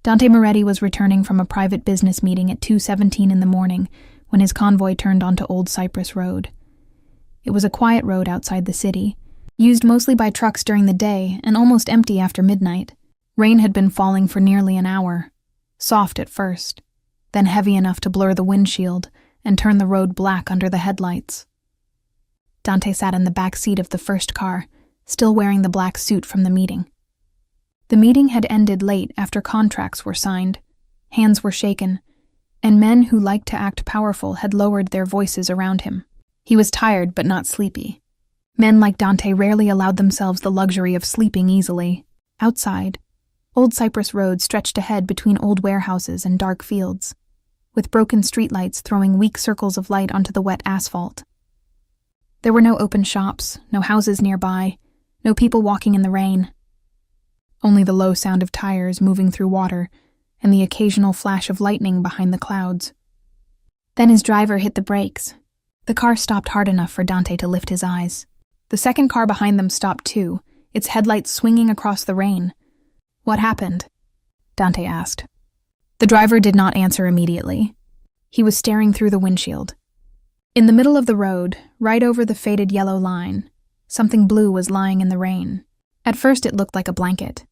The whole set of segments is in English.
Dante Moretti was returning from a private business meeting at 2:17 in the morning when his convoy turned onto Old Cypress Road. It was a quiet road outside the city, used mostly by trucks during the day and almost empty after midnight. Rain had been falling for nearly an hour, soft at first, then heavy enough to blur the windshield and turn the road black under the headlights. Dante sat in the back seat of the first car, still wearing the black suit from the meeting. The meeting had ended late after contracts were signed, hands were shaken, and men who liked to act powerful had lowered their voices around him. He was tired but not sleepy. Men like Dante rarely allowed themselves the luxury of sleeping easily. Outside, Old Cypress Road stretched ahead between old warehouses and dark fields, with broken streetlights throwing weak circles of light onto the wet asphalt. There were no open shops, no houses nearby, no people walking in the rain. Only the low sound of tires moving through water and the occasional flash of lightning behind the clouds. Then his driver hit the brakes. The car stopped hard enough for Dante to lift his eyes. The second car behind them stopped too, its headlights swinging across the rain. "What happened?" Dante asked. The driver did not answer immediately. He was staring through the windshield. In the middle of the road, right over the faded yellow line, something blue was lying in the rain. At first it looked like a blanket.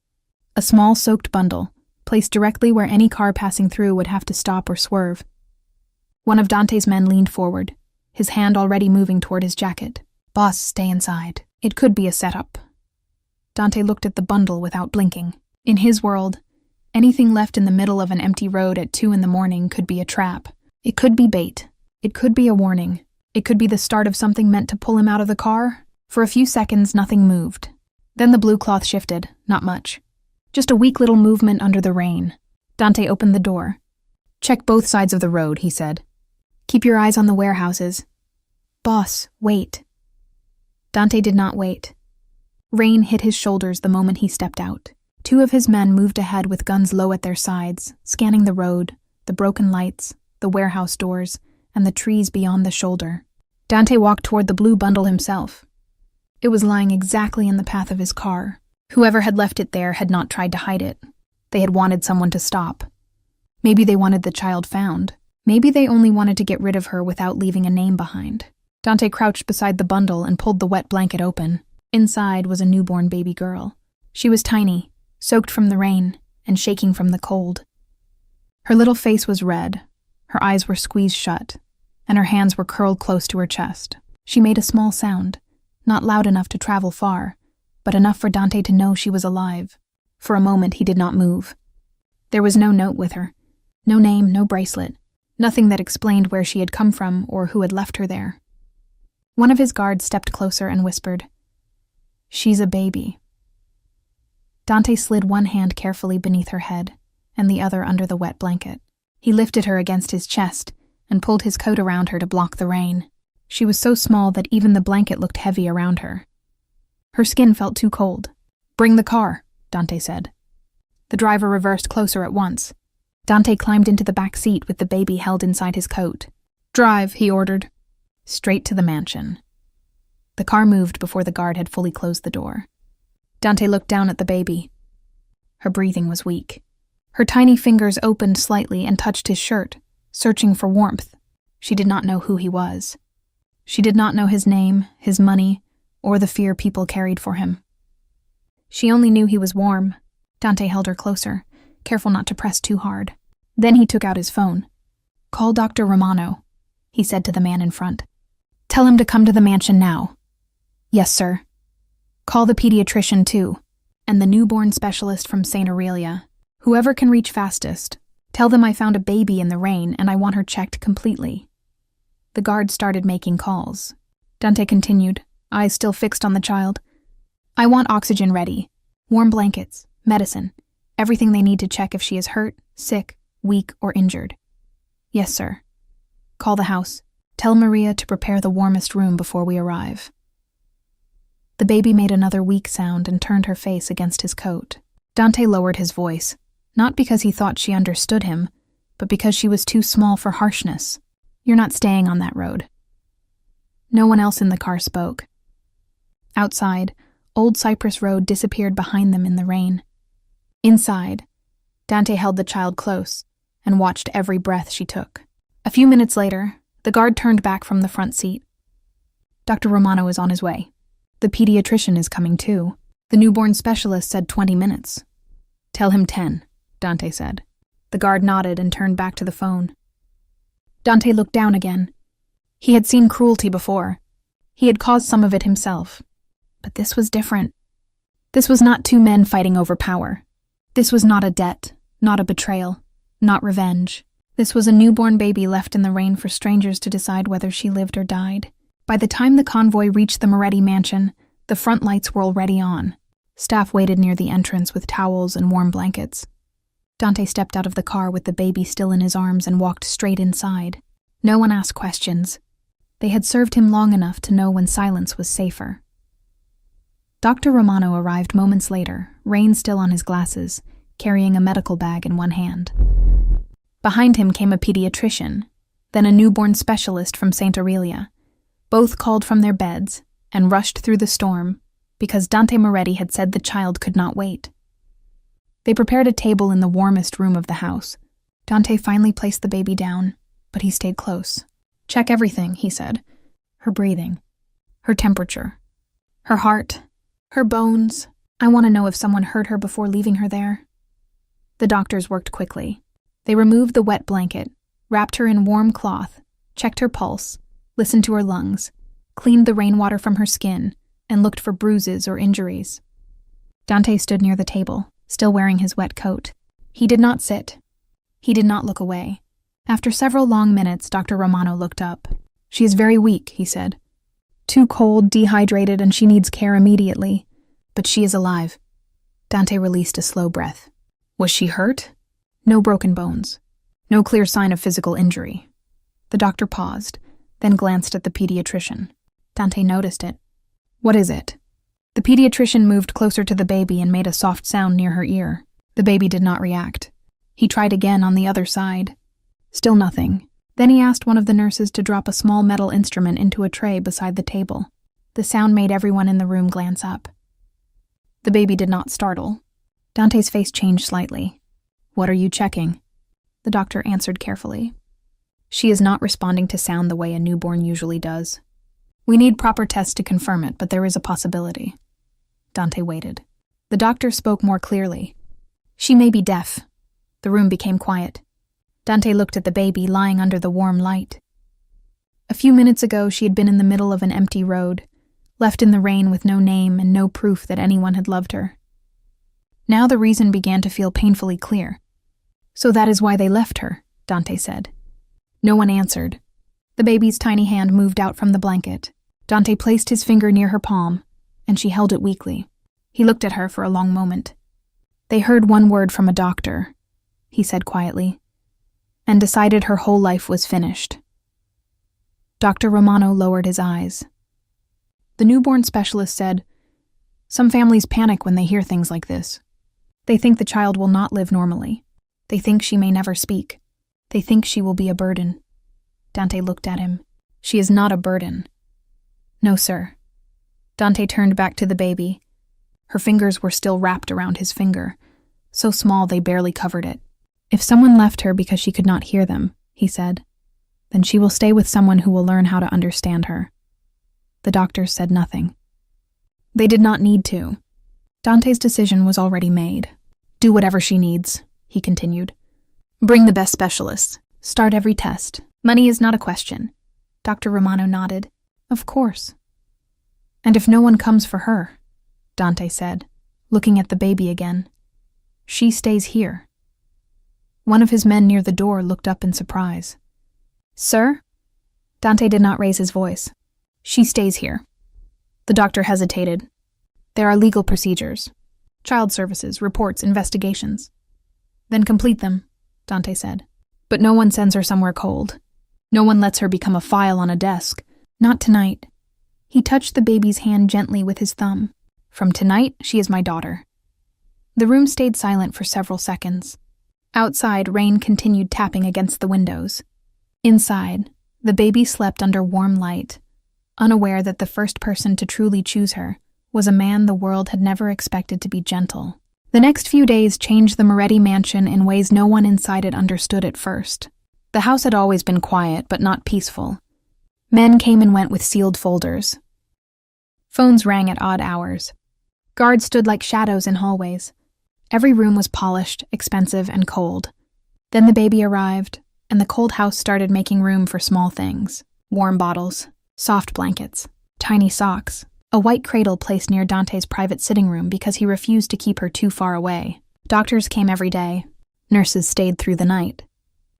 A small soaked bundle, placed directly where any car passing through would have to stop or swerve. One of Dante's men leaned forward, his hand already moving toward his jacket. "Boss, stay inside. It could be a setup." Dante looked at the bundle without blinking. In his world, anything left in the middle of an empty road at 2 in the morning could be a trap. It could be bait. It could be a warning. It could be the start of something meant to pull him out of the car. For a few seconds, nothing moved. Then the blue cloth shifted, not much. Just a weak little movement under the rain. Dante opened the door. "Check both sides of the road," he said. "Keep your eyes on the warehouses." "Boss, wait." Dante did not wait. Rain hit his shoulders the moment he stepped out. 2 of his men moved ahead with guns low at their sides, scanning the road, the broken lights, the warehouse doors, and the trees beyond the shoulder. Dante walked toward the blue bundle himself. It was lying exactly in the path of his car. Whoever had left it there had not tried to hide it. They had wanted someone to stop. Maybe they wanted the child found. Maybe they only wanted to get rid of her without leaving a name behind. Dante crouched beside the bundle and pulled the wet blanket open. Inside was a newborn baby girl. She was tiny, soaked from the rain, and shaking from the cold. Her little face was red, her eyes were squeezed shut, and her hands were curled close to her chest. She made a small sound, not loud enough to travel far, but enough for Dante to know she was alive. For a moment he did not move. There was no note with her, no name, no bracelet, nothing that explained where she had come from or who had left her there. One of his guards stepped closer and whispered, "She's a baby." Dante slid one hand carefully beneath her head and the other under the wet blanket. He lifted her against his chest and pulled his coat around her to block the rain. She was so small that even the blanket looked heavy around her. Her skin felt too cold. "Bring the car," Dante said. The driver reversed closer at once. Dante climbed into the back seat with the baby held inside his coat. "Drive," he ordered. Straight to the mansion. The car moved before the guard had fully closed the door. Dante looked down at the baby. Her breathing was weak. Her tiny fingers opened slightly and touched his shirt, searching for warmth. She did not know who he was. She did not know his name, his money, or the fear people carried for him. She only knew he was warm. Dante held her closer, careful not to press too hard. Then he took out his phone. "Call Dr. Romano," he said to the man in front. "Tell him to come to the mansion now." "Yes, sir." "Call the pediatrician, too, and the newborn specialist from St. Aurelia. Whoever can reach fastest. Tell them I found a baby in the rain and I want her checked completely." The guard started making calls. Dante continued, eyes still fixed on the child. "I want oxygen ready, warm blankets, medicine, everything they need to check if she is hurt, sick, weak, or injured." "Yes, sir." "Call the house. Tell Maria to prepare the warmest room before we arrive." The baby made another weak sound and turned her face against his coat. Dante lowered his voice, not because he thought she understood him, but because she was too small for harshness. "You're not staying on that road." No one else in the car spoke. Outside, Old Cypress Road disappeared behind them in the rain. Inside, Dante held the child close and watched every breath she took. A few minutes later, the guard turned back from the front seat. Dr. Romano is on his way. The pediatrician is coming too. The newborn specialist said 20 minutes. Tell him 10, Dante said. The guard nodded and turned back to the phone. Dante looked down again. He had seen cruelty before. He had caused some of it himself. But this was different. This was not two men fighting over power. This was not a debt, not a betrayal, not revenge. This was a newborn baby left in the rain for strangers to decide whether she lived or died. By the time the convoy reached the Moretti mansion, the front lights were already on. Staff waited near the entrance with towels and warm blankets. Dante stepped out of the car with the baby still in his arms and walked straight inside. No one asked questions. They had served him long enough to know when silence was safer. Dr. Romano arrived moments later, rain still on his glasses, carrying a medical bag in one hand. Behind him came a pediatrician, then a newborn specialist from St. Aurelia. Both called from their beds and rushed through the storm because Dante Moretti had said the child could not wait. They prepared a table in the warmest room of the house. Dante finally placed the baby down, but he stayed close. Check everything, he said. Her breathing, her temperature, her heart, her bones. I want to know if someone hurt her before leaving her there. The doctors worked quickly. They removed the wet blanket, wrapped her in warm cloth, checked her pulse, listened to her lungs, cleaned the rainwater from her skin, and looked for bruises or injuries. Dante stood near the table, still wearing his wet coat. He did not sit. He did not look away. After several long minutes, Dr. Romano looked up. She is very weak, he said. Too cold, dehydrated, and she needs care immediately. But she is alive. Dante released a slow breath. Was she hurt? No broken bones. No clear sign of physical injury. The doctor paused, then glanced at the pediatrician. Dante noticed it. What is it? The pediatrician moved closer to the baby and made a soft sound near her ear. The baby did not react. He tried again on the other side. Still nothing. Then he asked one of the nurses to drop a small metal instrument into a tray beside the table. The sound made everyone in the room glance up. The baby did not startle. Dante's face changed slightly. What are you checking? The doctor answered carefully. She is not responding to sound the way a newborn usually does. We need proper tests to confirm it, but there is a possibility. Dante waited. The doctor spoke more clearly. She may be deaf. The room became quiet. Dante looked at the baby lying under the warm light. A few minutes ago, she had been in the middle of an empty road, left in the rain with no name and no proof that anyone had loved her. Now the reason began to feel painfully clear. So that is why they left her, Dante said. No one answered. The baby's tiny hand moved out from the blanket. Dante placed his finger near her palm, and she held it weakly. He looked at her for a long moment. They heard one word from a doctor, he said quietly, and decided her whole life was finished. Dr. Romano lowered his eyes. The newborn specialist said, Some families panic when they hear things like this. They think the child will not live normally. They think she may never speak. They think she will be a burden. Dante looked at him. She is not a burden. No, sir. Dante turned back to the baby. Her fingers were still wrapped around his finger, so small they barely covered it. If someone left her because she could not hear them, he said, then she will stay with someone who will learn how to understand her. The doctors said nothing. They did not need to. Dante's decision was already made. Do whatever she needs, he continued. Bring the best specialists. Start every test. Money is not a question. Dr. Romano nodded. Of course. And if no one comes for her, Dante said, looking at the baby again, she stays here. One of his men near the door looked up in surprise. Sir? Dante did not raise his voice. She stays here. The doctor hesitated. There are legal procedures. Child services, reports, investigations. Then complete them, Dante said. But no one sends her somewhere cold. No one lets her become a file on a desk. Not tonight. He touched the baby's hand gently with his thumb. From tonight, she is my daughter. The room stayed silent for several seconds. Outside, rain continued tapping against the windows. Inside, the baby slept under warm light, unaware that the first person to truly choose her was a man the world had never expected to be gentle. The next few days changed the Moretti mansion in ways no one inside it understood at first. The house had always been quiet, but not peaceful. Men came and went with sealed folders. Phones rang at odd hours. Guards stood like shadows in hallways. Every room was polished, expensive, and cold. Then the baby arrived, and the cold house started making room for small things. Warm bottles, soft blankets, tiny socks, a white cradle placed near Dante's private sitting room because he refused to keep her too far away. Doctors came every day. Nurses stayed through the night.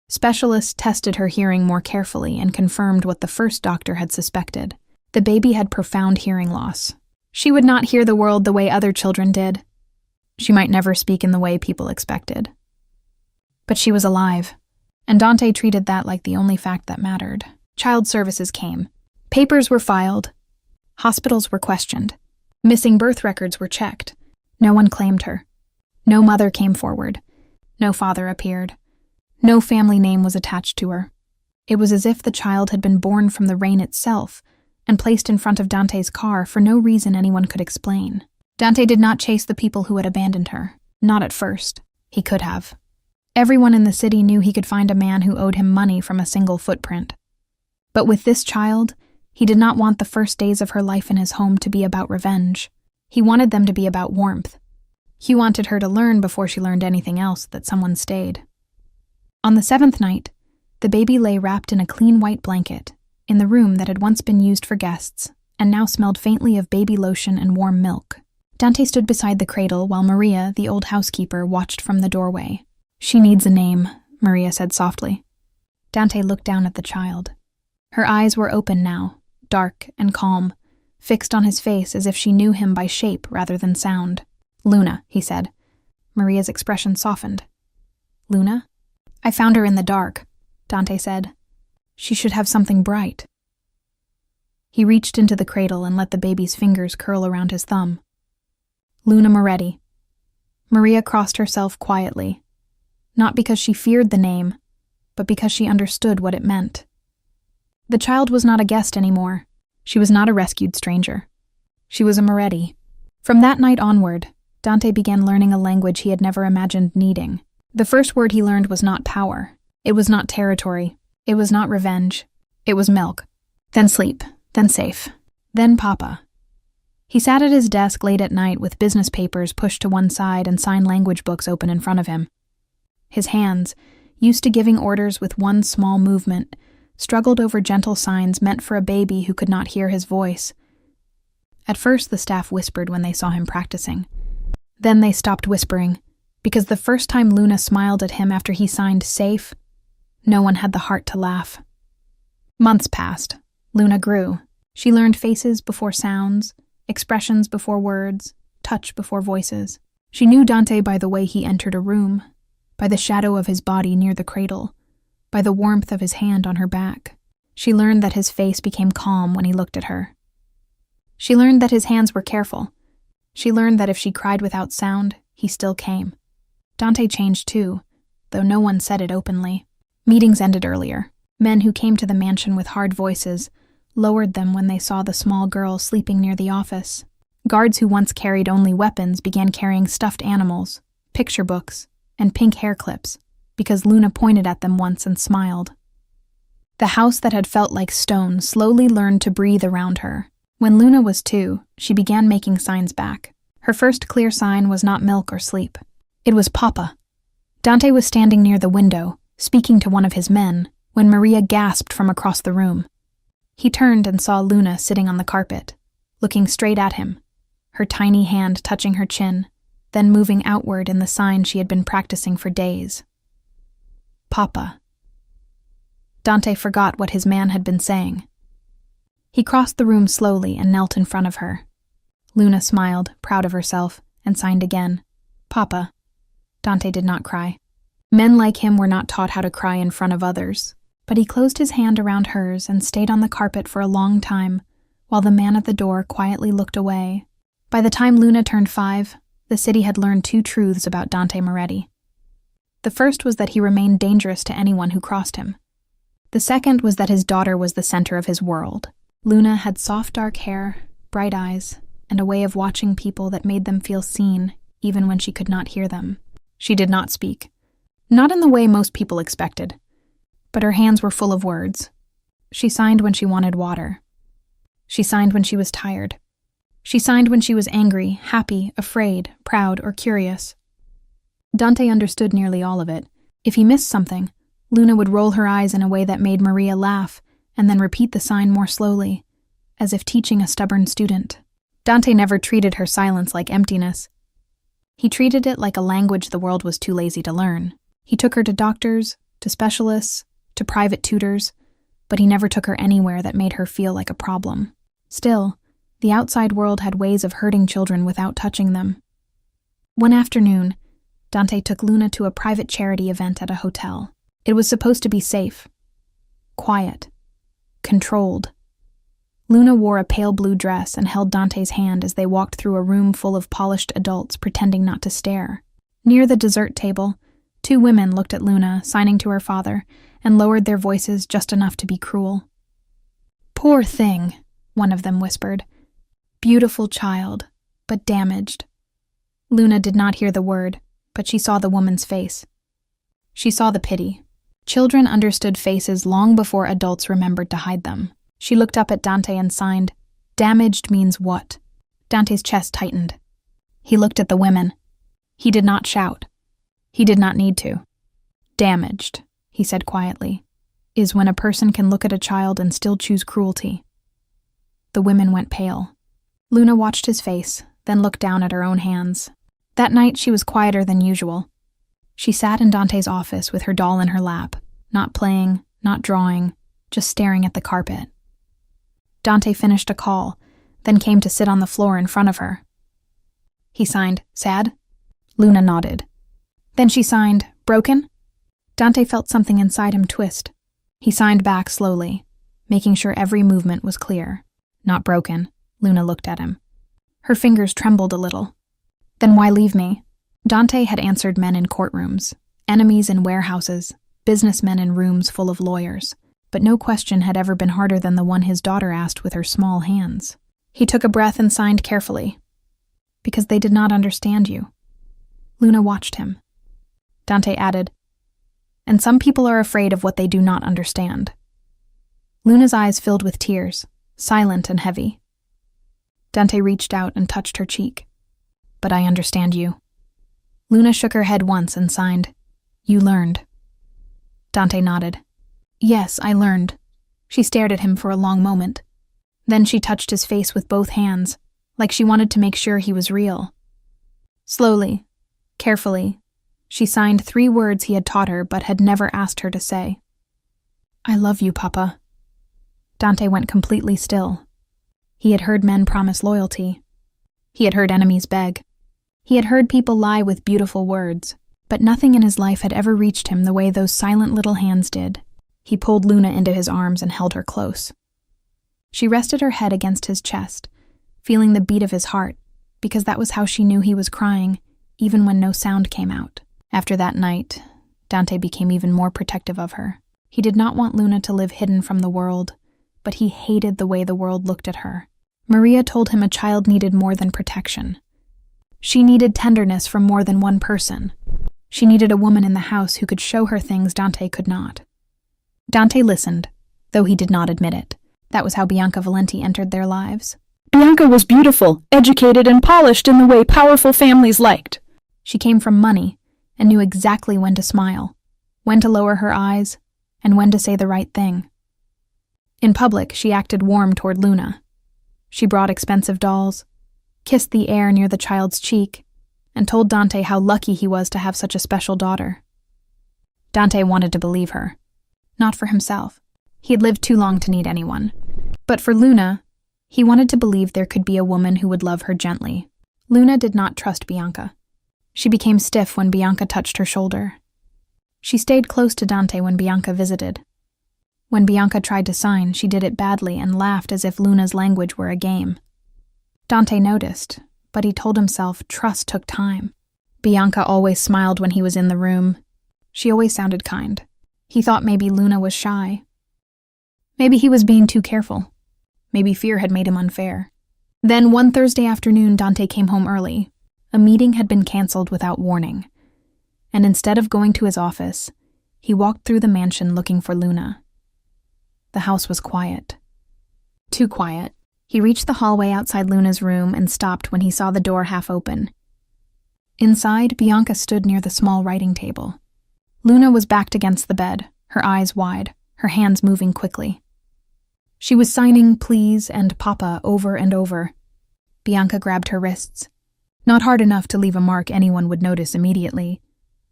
Specialists tested her hearing more carefully and confirmed what the first doctor had suspected. The baby had profound hearing loss. She would not hear the world the way other children did. She might never speak in the way people expected. But she was alive, and Dante treated that like the only fact that mattered. Child services came. Papers were filed. Hospitals were questioned. Missing birth records were checked. No one claimed her. No mother came forward. No father appeared. No family name was attached to her. It was as if the child had been born from the rain itself and placed in front of Dante's car for no reason anyone could explain. Dante did not chase the people who had abandoned her. Not at first. He could have. Everyone in the city knew he could find a man who owed him money from a single footprint. But with this child, he did not want the first days of her life in his home to be about revenge. He wanted them to be about warmth. He wanted her to learn before she learned anything else that someone stayed. On the 7th night, the baby lay wrapped in a clean white blanket in the room that had once been used for guests and now smelled faintly of baby lotion and warm milk. Dante stood beside the cradle while Maria, the old housekeeper, watched from the doorway. "She needs a name," Maria said softly. Dante looked down at the child. Her eyes were open now, dark and calm, fixed on his face as if she knew him by shape rather than sound. "Luna," he said. Maria's expression softened. "Luna? I found her in the dark," Dante said. "She should have something bright." He reached into the cradle and let the baby's fingers curl around his thumb. "Luna Moretti." Maria crossed herself quietly, not because she feared the name, but because she understood what it meant. The child was not a guest anymore. She was not a rescued stranger. She was a Moretti. From that night onward, Dante began learning a language he had never imagined needing. The first word he learned was not power. It was not territory. It was not revenge. It was milk. Then sleep. Then safe. Then Papa. He sat at his desk late at night with business papers pushed to one side and sign language books open in front of him. His hands, used to giving orders with one small movement, struggled over gentle signs meant for a baby who could not hear his voice. At first, the staff whispered when they saw him practicing. Then they stopped whispering, because the first time Luna smiled at him after he signed safe, no one had the heart to laugh. Months passed. Luna grew. She learned faces before sounds, expressions before words, touch before voices. She knew Dante by the way he entered a room, by the shadow of his body near the cradle, by the warmth of his hand on her back. She learned that his face became calm when he looked at her. She learned that his hands were careful. She learned that if she cried without sound, he still came. Dante changed too, though no one said it openly. Meetings ended earlier. Men who came to the mansion with hard voices lowered them when they saw the small girl sleeping near the office. Guards who once carried only weapons began carrying stuffed animals, picture books, and pink hair clips, because Luna pointed at them once and smiled. The house that had felt like stone slowly learned to breathe around her. When Luna was 2, she began making signs back. Her first clear sign was not milk or sleep. It was Papa. Dante was standing near the window, speaking to one of his men, when Maria gasped from across the room. He turned and saw Luna sitting on the carpet, looking straight at him, her tiny hand touching her chin, then moving outward in the sign she had been practicing for days. Papa. Dante forgot what his man had been saying. He crossed the room slowly and knelt in front of her. Luna smiled, proud of herself, and signed again. Papa. Dante did not cry. Men like him were not taught how to cry in front of others, but he closed his hand around hers and stayed on the carpet for a long time, while the man at the door quietly looked away. By the time Luna turned 5, the city had learned 2 truths about Dante Moretti. The first was that he remained dangerous to anyone who crossed him. The second was that his daughter was the center of his world. Luna had soft dark hair, bright eyes, and a way of watching people that made them feel seen, even when she could not hear them. She did not speak. Not in the way most people expected, but her hands were full of words. She signed when she wanted water. She signed when she was tired. She signed when she was angry, happy, afraid, proud, or curious. Dante understood nearly all of it. If he missed something, Luna would roll her eyes in a way that made Maria laugh and then repeat the sign more slowly, as if teaching a stubborn student. Dante never treated her silence like emptiness. He treated it like a language the world was too lazy to learn. He took her to doctors, to specialists, to private tutors, but he never took her anywhere that made her feel like a problem. Still, the outside world had ways of hurting children without touching them. One afternoon, Dante took Luna to a private charity event at a hotel. It was supposed to be safe, quiet, controlled. Luna wore a pale blue dress and held Dante's hand as they walked through a room full of polished adults pretending not to stare. Near the dessert table, 2 women looked at Luna, signing to her father, and lowered their voices just enough to be cruel. "Poor thing," one of them whispered. "Beautiful child, but damaged." Luna did not hear the word, but she saw the woman's face. She saw the pity. Children understood faces long before adults remembered to hide them. She looked up at Dante and signed, "Damaged means what?" Dante's chest tightened. He looked at the women. He did not shout. He did not need to. "Damaged," he said quietly, "is when a person can look at a child and still choose cruelty." The women went pale. Luna watched his face, then looked down at her own hands. That night she was quieter than usual. She sat in Dante's office with her doll in her lap, not playing, not drawing, just staring at the carpet. Dante finished a call, then came to sit on the floor in front of her. He signed, "Sad?" Luna nodded. Then she signed, "Broken?" Dante felt something inside him twist. He signed back slowly, making sure every movement was clear. "Not broken." Luna looked at him. Her fingers trembled a little. "Then why leave me?" Dante had answered men in courtrooms, enemies in warehouses, businessmen in rooms full of lawyers, but no question had ever been harder than the one his daughter asked with her small hands. He took a breath and signed carefully. "Because they did not understand you." Luna watched him. Dante added, "And some people are afraid of what they do not understand." Luna's eyes filled with tears, silent and heavy. Dante reached out and touched her cheek. "But I understand you." Luna shook her head once and signed, "You learned." Dante nodded. "Yes, I learned." She stared at him for a long moment. Then she touched his face with both hands, like she wanted to make sure he was real. Slowly, carefully, she signed 3 words he had taught her but had never asked her to say. "I love you, Papa." Dante went completely still. He had heard men promise loyalty. He had heard enemies beg. He had heard people lie with beautiful words, but nothing in his life had ever reached him the way those silent little hands did. He pulled Luna into his arms and held her close. She rested her head against his chest, feeling the beat of his heart, because that was how she knew he was crying, even when no sound came out. After that night, Dante became even more protective of her. He did not want Luna to live hidden from the world, but he hated the way the world looked at her. Maria told him a child needed more than protection. She needed tenderness from more than one person. She needed a woman in the house who could show her things Dante could not. Dante listened, though he did not admit it. That was how Bianca Valenti entered their lives. Bianca was beautiful, educated, and polished in the way powerful families liked. She came from money and knew exactly when to smile, when to lower her eyes, and when to say the right thing. In public, she acted warm toward Luna. She brought expensive dolls, kissed the air near the child's cheek, and told Dante how lucky he was to have such a special daughter. Dante wanted to believe her. Not for himself. He had lived too long to need anyone. But for Luna, he wanted to believe there could be a woman who would love her gently. Luna did not trust Bianca. She became stiff when Bianca touched her shoulder. She stayed close to Dante when Bianca visited. When Bianca tried to sign, she did it badly and laughed as if Luna's language were a game. Dante noticed, but he told himself trust took time. Bianca always smiled when he was in the room. She always sounded kind. He thought maybe Luna was shy. Maybe he was being too careful. Maybe fear had made him unfair. Then one Thursday afternoon, Dante came home early. A meeting had been canceled without warning, and instead of going to his office, he walked through the mansion looking for Luna. The house was quiet. Too quiet. He reached the hallway outside Luna's room and stopped when he saw the door half open. Inside, Bianca stood near the small writing table. Luna was backed against the bed, her eyes wide, her hands moving quickly. She was signing please and papa over and over. Bianca grabbed her wrists. Not hard enough to leave a mark anyone would notice immediately,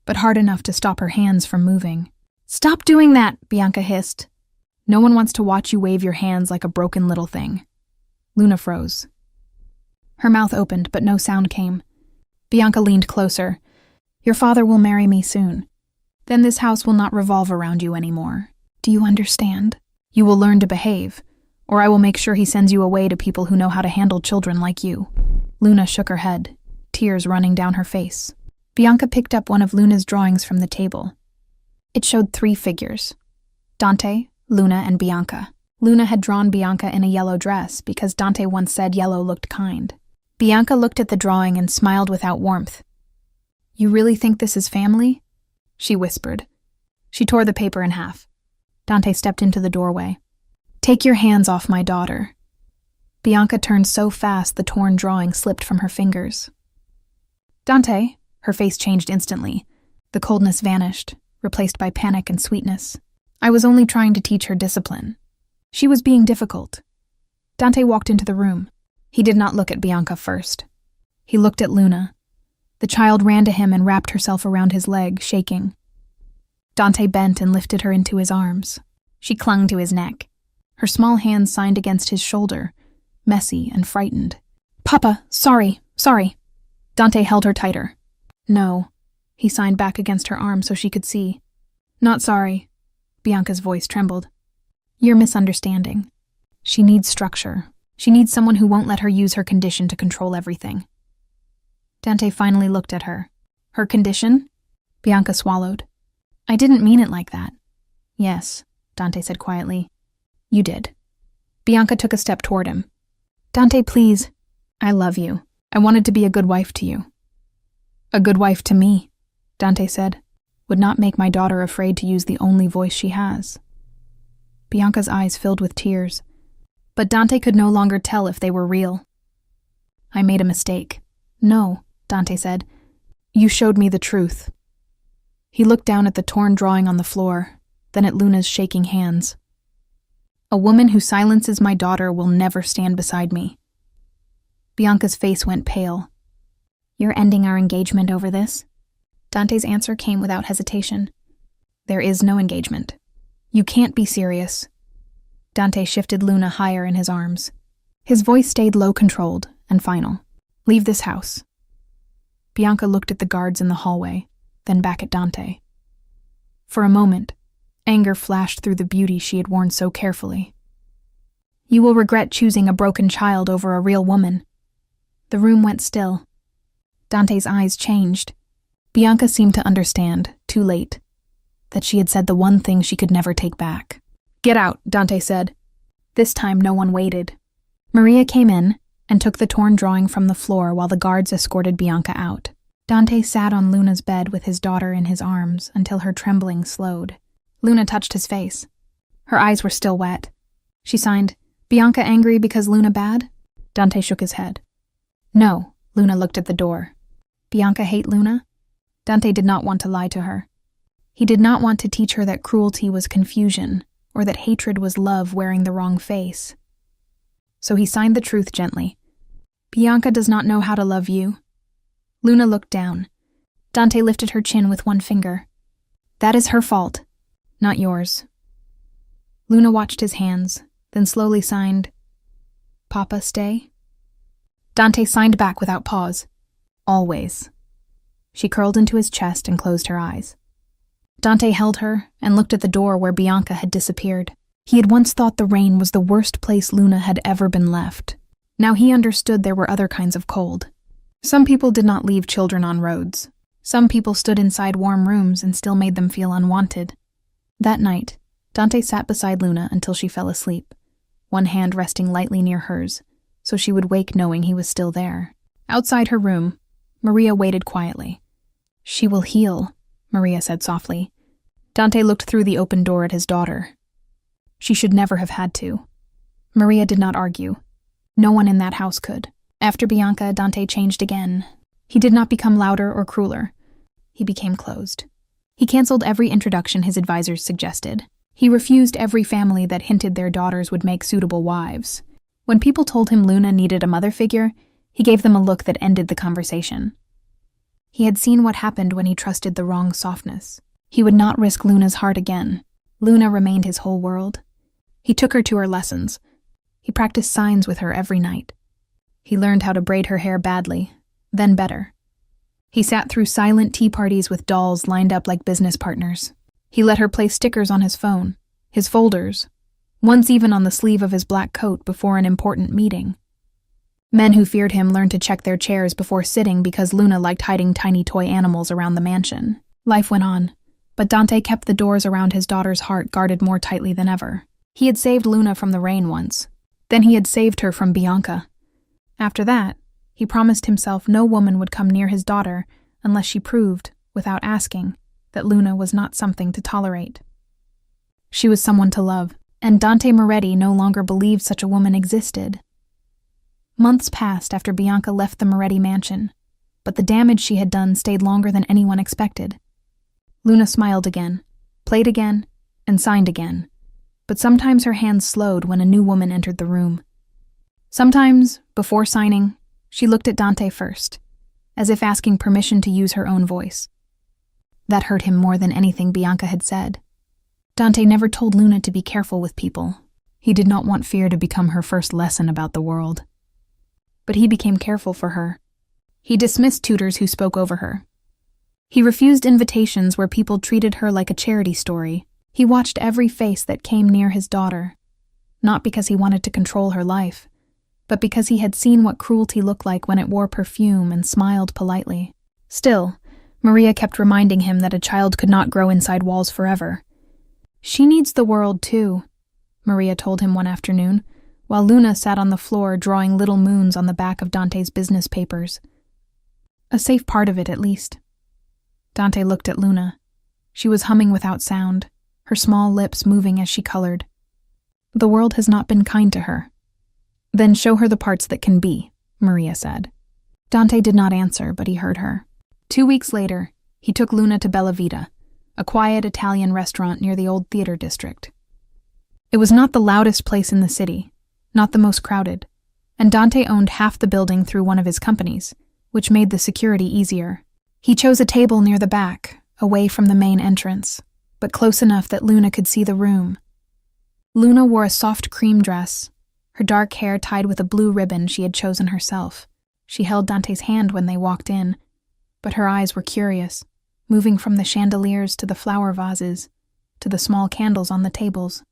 but hard enough to stop her hands from moving. "Stop doing that," Bianca hissed. "No one wants to watch you wave your hands like a broken little thing." Luna froze. Her mouth opened, but no sound came. Bianca leaned closer. "Your father will marry me soon. Then this house will not revolve around you anymore. Do you understand? You will learn to behave, or I will make sure he sends you away to people who know how to handle children like you." Luna shook her head, tears running down her face. Bianca picked up one of Luna's drawings from the table. It showed 3 figures: Dante, Luna, and Bianca. Luna had drawn Bianca in a yellow dress because Dante once said yellow looked kind. Bianca looked at the drawing and smiled without warmth. "You really think this is family?" she whispered. She tore the paper in half. Dante stepped into the doorway. "Take your hands off my daughter." Bianca turned so fast the torn drawing slipped from her fingers. "Dante," her face changed instantly. The coldness vanished, replaced by panic and sweetness. "I was only trying to teach her discipline. She was being difficult." Dante walked into the room. He did not look at Bianca first. He looked at Luna. The child ran to him and wrapped herself around his leg, shaking. Dante bent and lifted her into his arms. She clung to his neck. Her small hands signed against his shoulder, messy and frightened. "Papa, sorry." Dante held her tighter. "No." He signed back against her arm so she could see. "Not sorry." Bianca's voice trembled. "You're misunderstanding. She needs structure. She needs someone who won't let her use her condition to control everything." Dante finally looked at her. "Her condition?" Bianca swallowed. "I didn't mean it like that." "Yes," Dante said quietly. "You did." Bianca took a step toward him. "Dante, please. I love you. I wanted to be a good wife to you." "A good wife to me," Dante said, "would not make my daughter afraid to use the only voice she has." Bianca's eyes filled with tears, but Dante could no longer tell if they were real. "I made a mistake." "No," Dante said. "You showed me the truth." He looked down at the torn drawing on the floor, then at Luna's shaking hands. "A woman who silences my daughter will never stand beside me." Bianca's face went pale. "You're ending our engagement over this?" Dante's answer came without hesitation. "There is no engagement. You can't be serious." Dante shifted Luna higher in his arms. His voice stayed low-controlled and final. "Leave this house." Bianca looked at the guards in the hallway, then back at Dante. For a moment, anger flashed through the beauty she had worn so carefully. "You will regret choosing a broken child over a real woman." The room went still. Dante's eyes changed. Bianca seemed to understand, too late, that she had said the one thing she could never take back. "Get out," Dante said. This time no one waited. Maria came in and took the torn drawing from the floor while the guards escorted Bianca out. Dante sat on Luna's bed with his daughter in his arms until her trembling slowed. Luna touched his face. Her eyes were still wet. She signed, "Bianca angry because Luna bad?" Dante shook his head. "No." Luna looked at the door. "Bianca hate Luna?" Dante did not want to lie to her. He did not want to teach her that cruelty was confusion, or that hatred was love wearing the wrong face. So he signed the truth gently. "Bianca does not know how to love you." Luna looked down. Dante lifted her chin with one finger. "That is her fault, not yours." Luna watched his hands, then slowly signed, "Papa, stay?" Dante signed back without pause. "Always." She curled into his chest and closed her eyes. Dante held her and looked at the door where Bianca had disappeared. He had once thought the rain was the worst place Luna had ever been left. Now he understood there were other kinds of cold. Some people did not leave children on roads. Some people stood inside warm rooms and still made them feel unwanted. That night, Dante sat beside Luna until she fell asleep, one hand resting lightly near hers, so she would wake knowing he was still there. Outside her room, Maria waited quietly. "She will heal," Maria said softly. Dante looked through the open door at his daughter. She should never have had to. Maria did not argue. No one in that house could. After Bianca, Dante changed again. He did not become louder or crueler. He became closed. He canceled every introduction his advisors suggested. He refused every family that hinted their daughters would make suitable wives. When people told him Luna needed a mother figure, he gave them a look that ended the conversation. He had seen what happened when he trusted the wrong softness. He would not risk Luna's heart again. Luna remained his whole world. He took her to her lessons. He practiced signs with her every night. He learned how to braid her hair badly, then better. He sat through silent tea parties with dolls lined up like business partners. He let her place stickers on his phone, his folders, once even on the sleeve of his black coat before an important meeting. Men who feared him learned to check their chairs before sitting because Luna liked hiding tiny toy animals around the mansion. Life went on, but Dante kept the doors around his daughter's heart guarded more tightly than ever. He had saved Luna from the rain once. Then he had saved her from Bianca. After that, he promised himself no woman would come near his daughter unless she proved, without asking, that Luna was not something to tolerate. She was someone to love, and Dante Moretti no longer believed such a woman existed. Months passed after Bianca left the Moretti mansion, but the damage she had done stayed longer than anyone expected. Luna smiled again, played again, and signed again, but sometimes her hands slowed when a new woman entered the room. Sometimes, before signing, she looked at Dante first, as if asking permission to use her own voice. That hurt him more than anything Bianca had said. Dante never told Luna to be careful with people. He did not want fear to become her first lesson about the world. But he became careful for her. He dismissed tutors who spoke over her. He refused invitations where people treated her like a charity story. He watched every face that came near his daughter, not because he wanted to control her life, but because he had seen what cruelty looked like when it wore perfume and smiled politely. Still, Maria kept reminding him that a child could not grow inside walls forever. "She needs the world too," Maria told him one afternoon, while Luna sat on the floor drawing little moons on the back of Dante's business papers. A safe part of it, at least. Dante looked at Luna. She was humming without sound, her small lips moving as she colored. "The world has not been kind to her." "Then show her the parts that can be," Maria said. Dante did not answer, but he heard her. 2 weeks later, he took Luna to Bella Vita, a quiet Italian restaurant near the old theater district. It was not the loudest place in the city, not the most crowded, and Dante owned half the building through one of his companies, which made the security easier. He chose a table near the back, away from the main entrance, but close enough that Luna could see the room. Luna wore a soft cream dress, her dark hair tied with a blue ribbon she had chosen herself. She held Dante's hand when they walked in, but her eyes were curious, moving from the chandeliers to the flower vases, to the small candles on the tables.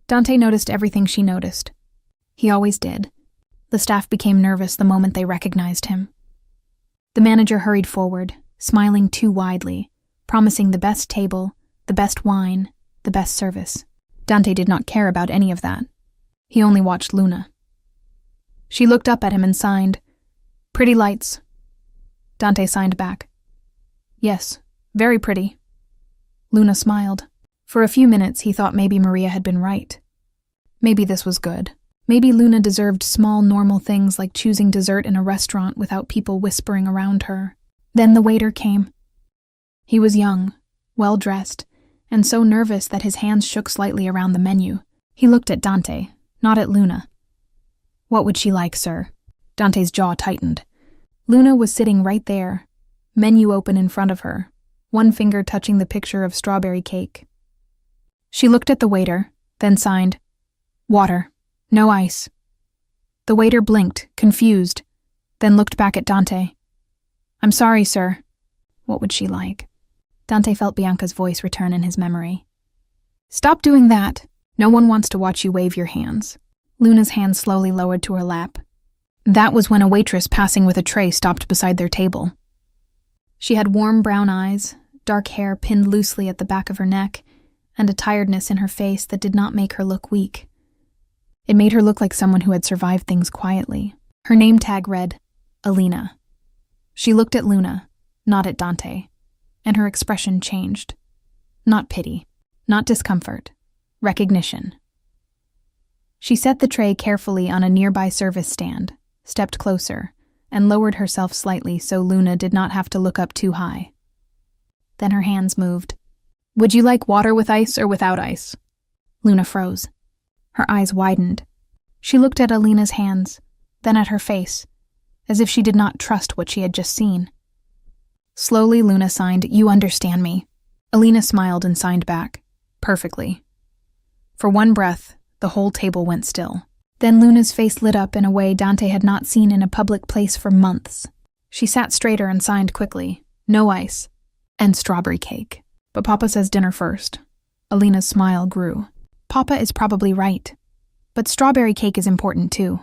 Dante noticed everything she noticed. He always did. The staff became nervous the moment they recognized him. The manager hurried forward, smiling too widely, promising the best table, the best wine, the best service. Dante did not care about any of that. He only watched Luna. She looked up at him and signed, "Pretty lights." Dante signed back, "Yes, very pretty." Luna smiled. For a few minutes he thought maybe Maria had been right. Maybe this was good. Maybe Luna deserved small, normal things like choosing dessert in a restaurant without people whispering around her. Then the waiter came. He was young, well-dressed, and so nervous that his hands shook slightly around the menu. He looked at Dante, not at Luna. "What would she like, sir?" Dante's jaw tightened. Luna was sitting right there, menu open in front of her, one finger touching the picture of strawberry cake. She looked at the waiter, then signed, "Water, no ice." The waiter blinked, confused, then looked back at Dante. "I'm sorry, sir." What would she like? Dante felt Bianca's voice return in his memory. "Stop doing that. No one wants to watch you wave your hands." Luna's hand slowly lowered to her lap. That was when a waitress passing with a tray stopped beside their table. She had warm brown eyes, dark hair pinned loosely at the back of her neck, and a tiredness in her face that did not make her look weak. It made her look like someone who had survived things quietly. Her name tag read, Alina. She looked at Luna, not at Dante, and her expression changed. Not pity, not discomfort, recognition. She set the tray carefully on a nearby service stand, stepped closer, and lowered herself slightly so Luna did not have to look up too high. Then her hands moved. "Would you like water with ice or without ice?" Luna froze. Her eyes widened. She looked at Alina's hands, then at her face, as if she did not trust what she had just seen. Slowly, Luna signed, "You understand me." Alina smiled and signed back, perfectly. For one breath, the whole table went still. Then Luna's face lit up in a way Dante had not seen in a public place for months. She sat straighter and signed quickly, "No ice, and strawberry cake. But Papa says dinner first." Alina's smile grew. "Papa is probably right, but strawberry cake is important too."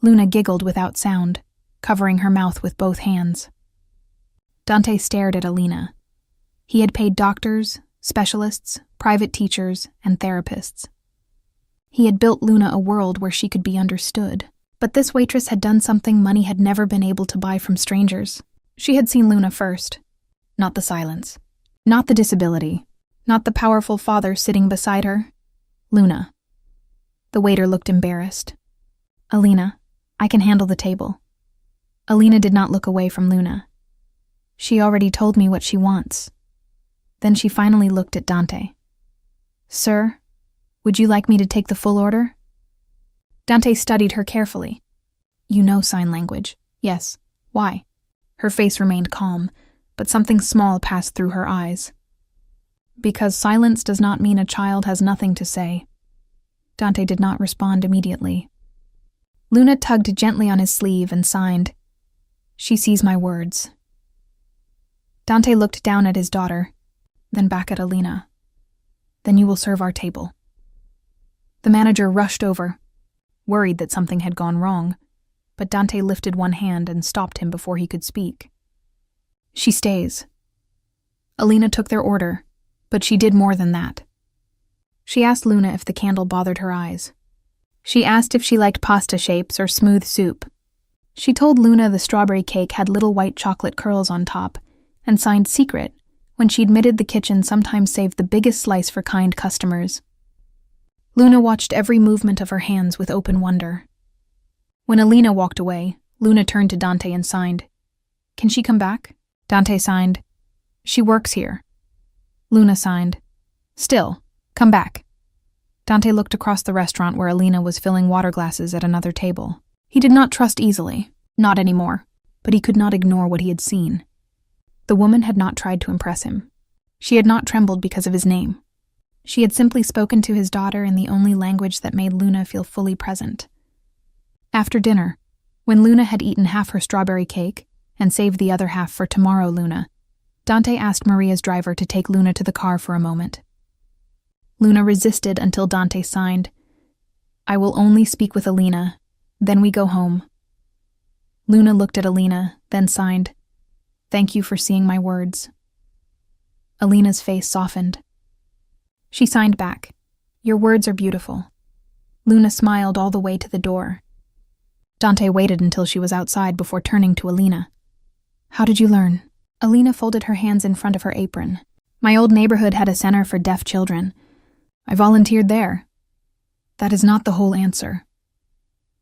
Luna giggled without sound, covering her mouth with both hands. Dante stared at Alina. He had paid doctors, specialists, private teachers, and therapists. He had built Luna a world where she could be understood. But this waitress had done something money had never been able to buy from strangers. She had seen Luna first. Not the silence. Not the disability. Not the powerful father sitting beside her. Luna. The waiter looked embarrassed. "Alina, I can handle the table." Alina did not look away from Luna. "She already told me what she wants." Then she finally looked at Dante. "Sir, would you like me to take the full order?" Dante studied her carefully. "You know sign language." "Yes. Why?" Her face remained calm, but something small passed through her eyes. "Because silence does not mean a child has nothing to say." Dante did not respond immediately. Luna tugged gently on his sleeve and signed, "She sees my words." Dante looked down at his daughter, then back at Alina. "Then you will serve our table." The manager rushed over, worried that something had gone wrong, but Dante lifted one hand and stopped him before he could speak. "She stays." Alina took their order, but she did more than that. She asked Luna if the candle bothered her eyes. She asked if she liked pasta shapes or smooth soup. She told Luna the strawberry cake had little white chocolate curls on top, and signed secret when she admitted the kitchen sometimes saved the biggest slice for kind customers. Luna watched every movement of her hands with open wonder. When Alina walked away, Luna turned to Dante and signed, "Can she come back?" Dante signed, "She works here." Luna signed, "Still, come back." Dante looked across the restaurant where Alina was filling water glasses at another table. He did not trust easily, not anymore, but he could not ignore what he had seen. The woman had not tried to impress him. She had not trembled because of his name. She had simply spoken to his daughter in the only language that made Luna feel fully present. After dinner, when Luna had eaten half her strawberry cake and saved the other half for tomorrow Luna, Dante asked Maria's driver to take Luna to the car for a moment. Luna resisted until Dante signed, "I will only speak with Alina, then we go home." Luna looked at Alina, then signed, "Thank you for seeing my words." Alina's face softened. She signed back, "Your words are beautiful." Luna smiled all the way to the door. Dante waited until she was outside before turning to Alina. "How did you learn?" Alina folded her hands in front of her apron. "My old neighborhood had a center for deaf children. I volunteered there." "That is not the whole answer."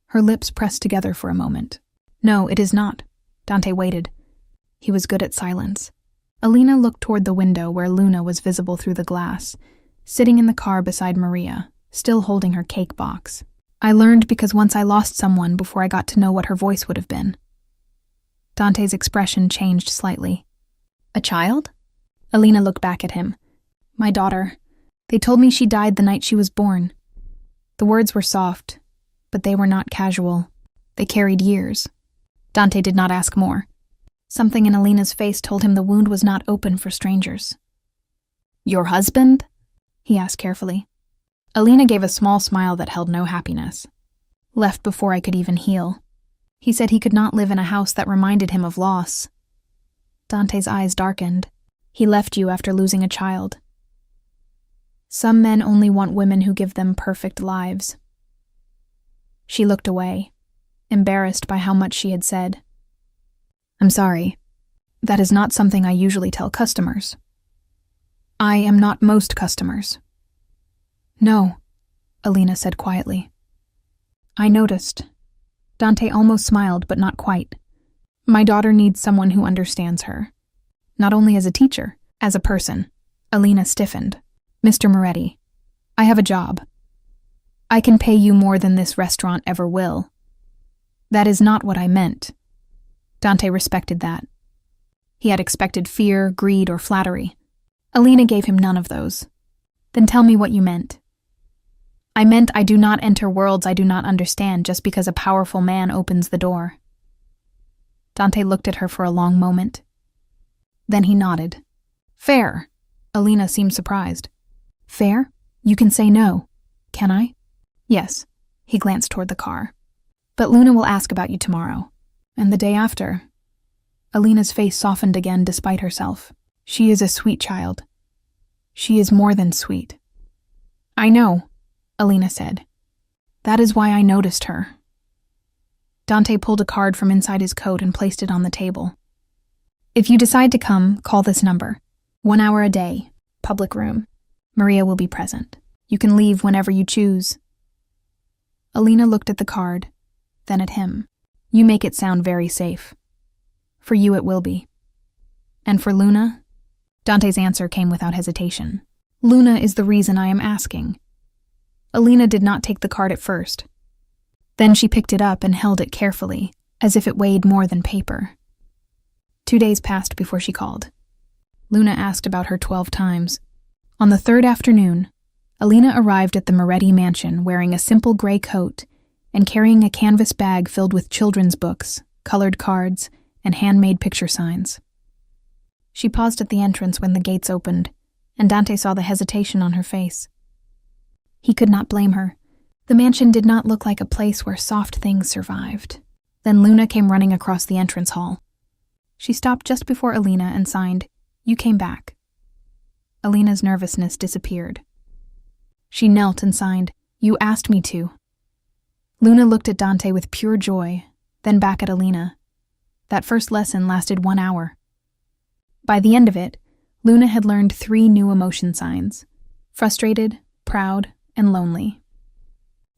Her lips pressed together for a moment. "No, it is not." Dante waited. He was good at silence. Alina looked toward the window where Luna was visible through the glass, sitting in the car beside Maria, still holding her cake box. "I learned because once I lost someone before I got to know what her voice would have been." Dante's expression changed slightly. "A child?" Alina looked back at him. "My daughter. They told me she died the night she was born." The words were soft, but they were not casual. They carried years. Dante did not ask more. Something in Alina's face told him the wound was not open for strangers. "Your husband?" he asked carefully. Alina gave a small smile that held no happiness. "Left before I could even heal. He said he could not live in a house that reminded him of loss." Dante's eyes darkened. "He left you after losing a child." "Some men only want women who give them perfect lives." She looked away, embarrassed by how much she had said. I'm sorry. That is not something I usually tell customers. I am not most customers. No, Alina said quietly. I noticed. Dante almost smiled, but not quite. My daughter needs someone who understands her. Not only as a teacher, as a person. Alina stiffened. Mr. Moretti, I have a job. I can pay you more than this restaurant ever will. That is not what I meant. Dante respected that. He had expected fear, greed, or flattery. Alina gave him none of those. Then tell me what you meant. I meant I do not enter worlds I do not understand just because a powerful man opens the door. Dante looked at her for a long moment. Then he nodded. Fair. Alina seemed surprised. Fair? You can say no. Can I? Yes. He glanced toward the car. But Luna will ask about you tomorrow. And the day after. Alina's face softened again despite herself. She is a sweet child. She is more than sweet. I know, Alina said. That is why I noticed her. Dante pulled a card from inside his coat and placed it on the table. If you decide to come, call this number. 1 hour a day. Public room. Maria will be present. You can leave whenever you choose. Alina looked at the card, then at him. You make it sound very safe. For you it will be. And for Luna? Dante's answer came without hesitation. Luna is the reason I am asking. Alina did not take the card at first. Then she picked it up and held it carefully, as if it weighed more than paper. 2 days passed before she called. Luna asked about her 12 times. On the third afternoon, Alina arrived at the Moretti mansion wearing a simple gray coat and carrying a canvas bag filled with children's books, colored cards, and handmade picture signs. She paused at the entrance when the gates opened, and Dante saw the hesitation on her face. He could not blame her. The mansion did not look like a place where soft things survived. Then Luna came running across the entrance hall. She stopped just before Alina and signed, "You came back." Alina's nervousness disappeared. She knelt and signed, "You asked me to." Luna looked at Dante with pure joy, then back at Alina. That first lesson lasted 1 hour. By the end of it, Luna had learned 3 new emotion signs: frustrated, proud, and lonely.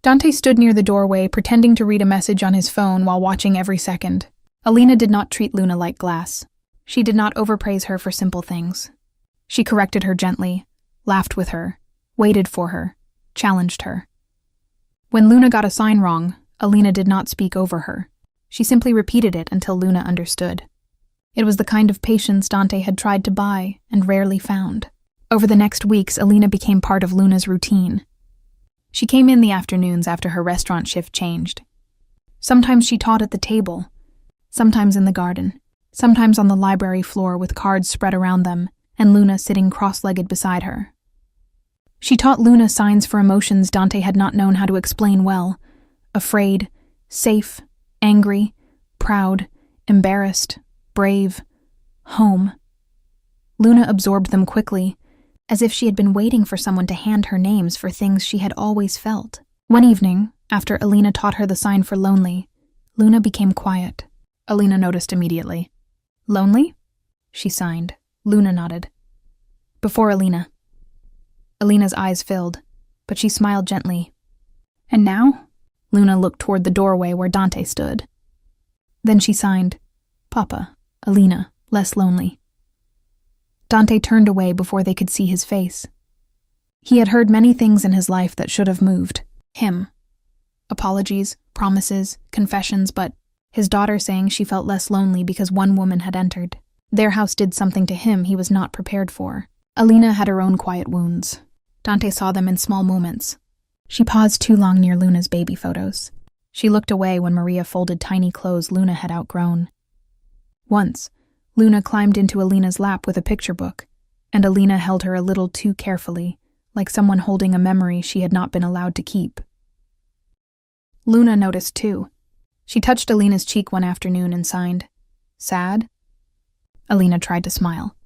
Dante stood near the doorway, pretending to read a message on his phone while watching every second. Alina did not treat Luna like glass. She did not overpraise her for simple things. She corrected her gently, laughed with her, waited for her, challenged her. When Luna got a sign wrong, Alina did not speak over her. She simply repeated it until Luna understood. It was the kind of patience Dante had tried to buy and rarely found. Over the next weeks, Alina became part of Luna's routine. She came in the afternoons after her restaurant shift changed. Sometimes she taught at the table, sometimes in the garden, sometimes on the library floor with cards spread around them and Luna sitting cross-legged beside her. She taught Luna signs for emotions Dante had not known how to explain well: afraid, safe, angry, proud, embarrassed, brave, home. Luna absorbed them quickly, as if she had been waiting for someone to hand her names for things she had always felt. One evening, after Alina taught her the sign for lonely, Luna became quiet. Alina noticed immediately. Lonely? She signed. Luna nodded. Before Alina. Alina's eyes filled, but she smiled gently. And now? Luna looked toward the doorway where Dante stood. Then she signed, Papa, Alina, less lonely. Dante turned away before they could see his face. He had heard many things in his life that should have moved him. Apologies, promises, confessions, but his daughter saying she felt less lonely because one woman had entered. Their house did something to him he was not prepared for. Alina had her own quiet wounds. Dante saw them in small moments. She paused too long near Luna's baby photos. She looked away when Maria folded tiny clothes Luna had outgrown. Once, Luna climbed into Alina's lap with a picture book, and Alina held her a little too carefully, like someone holding a memory she had not been allowed to keep. Luna noticed too. She touched Alina's cheek one afternoon and signed, "Sad?" Alina tried to smile.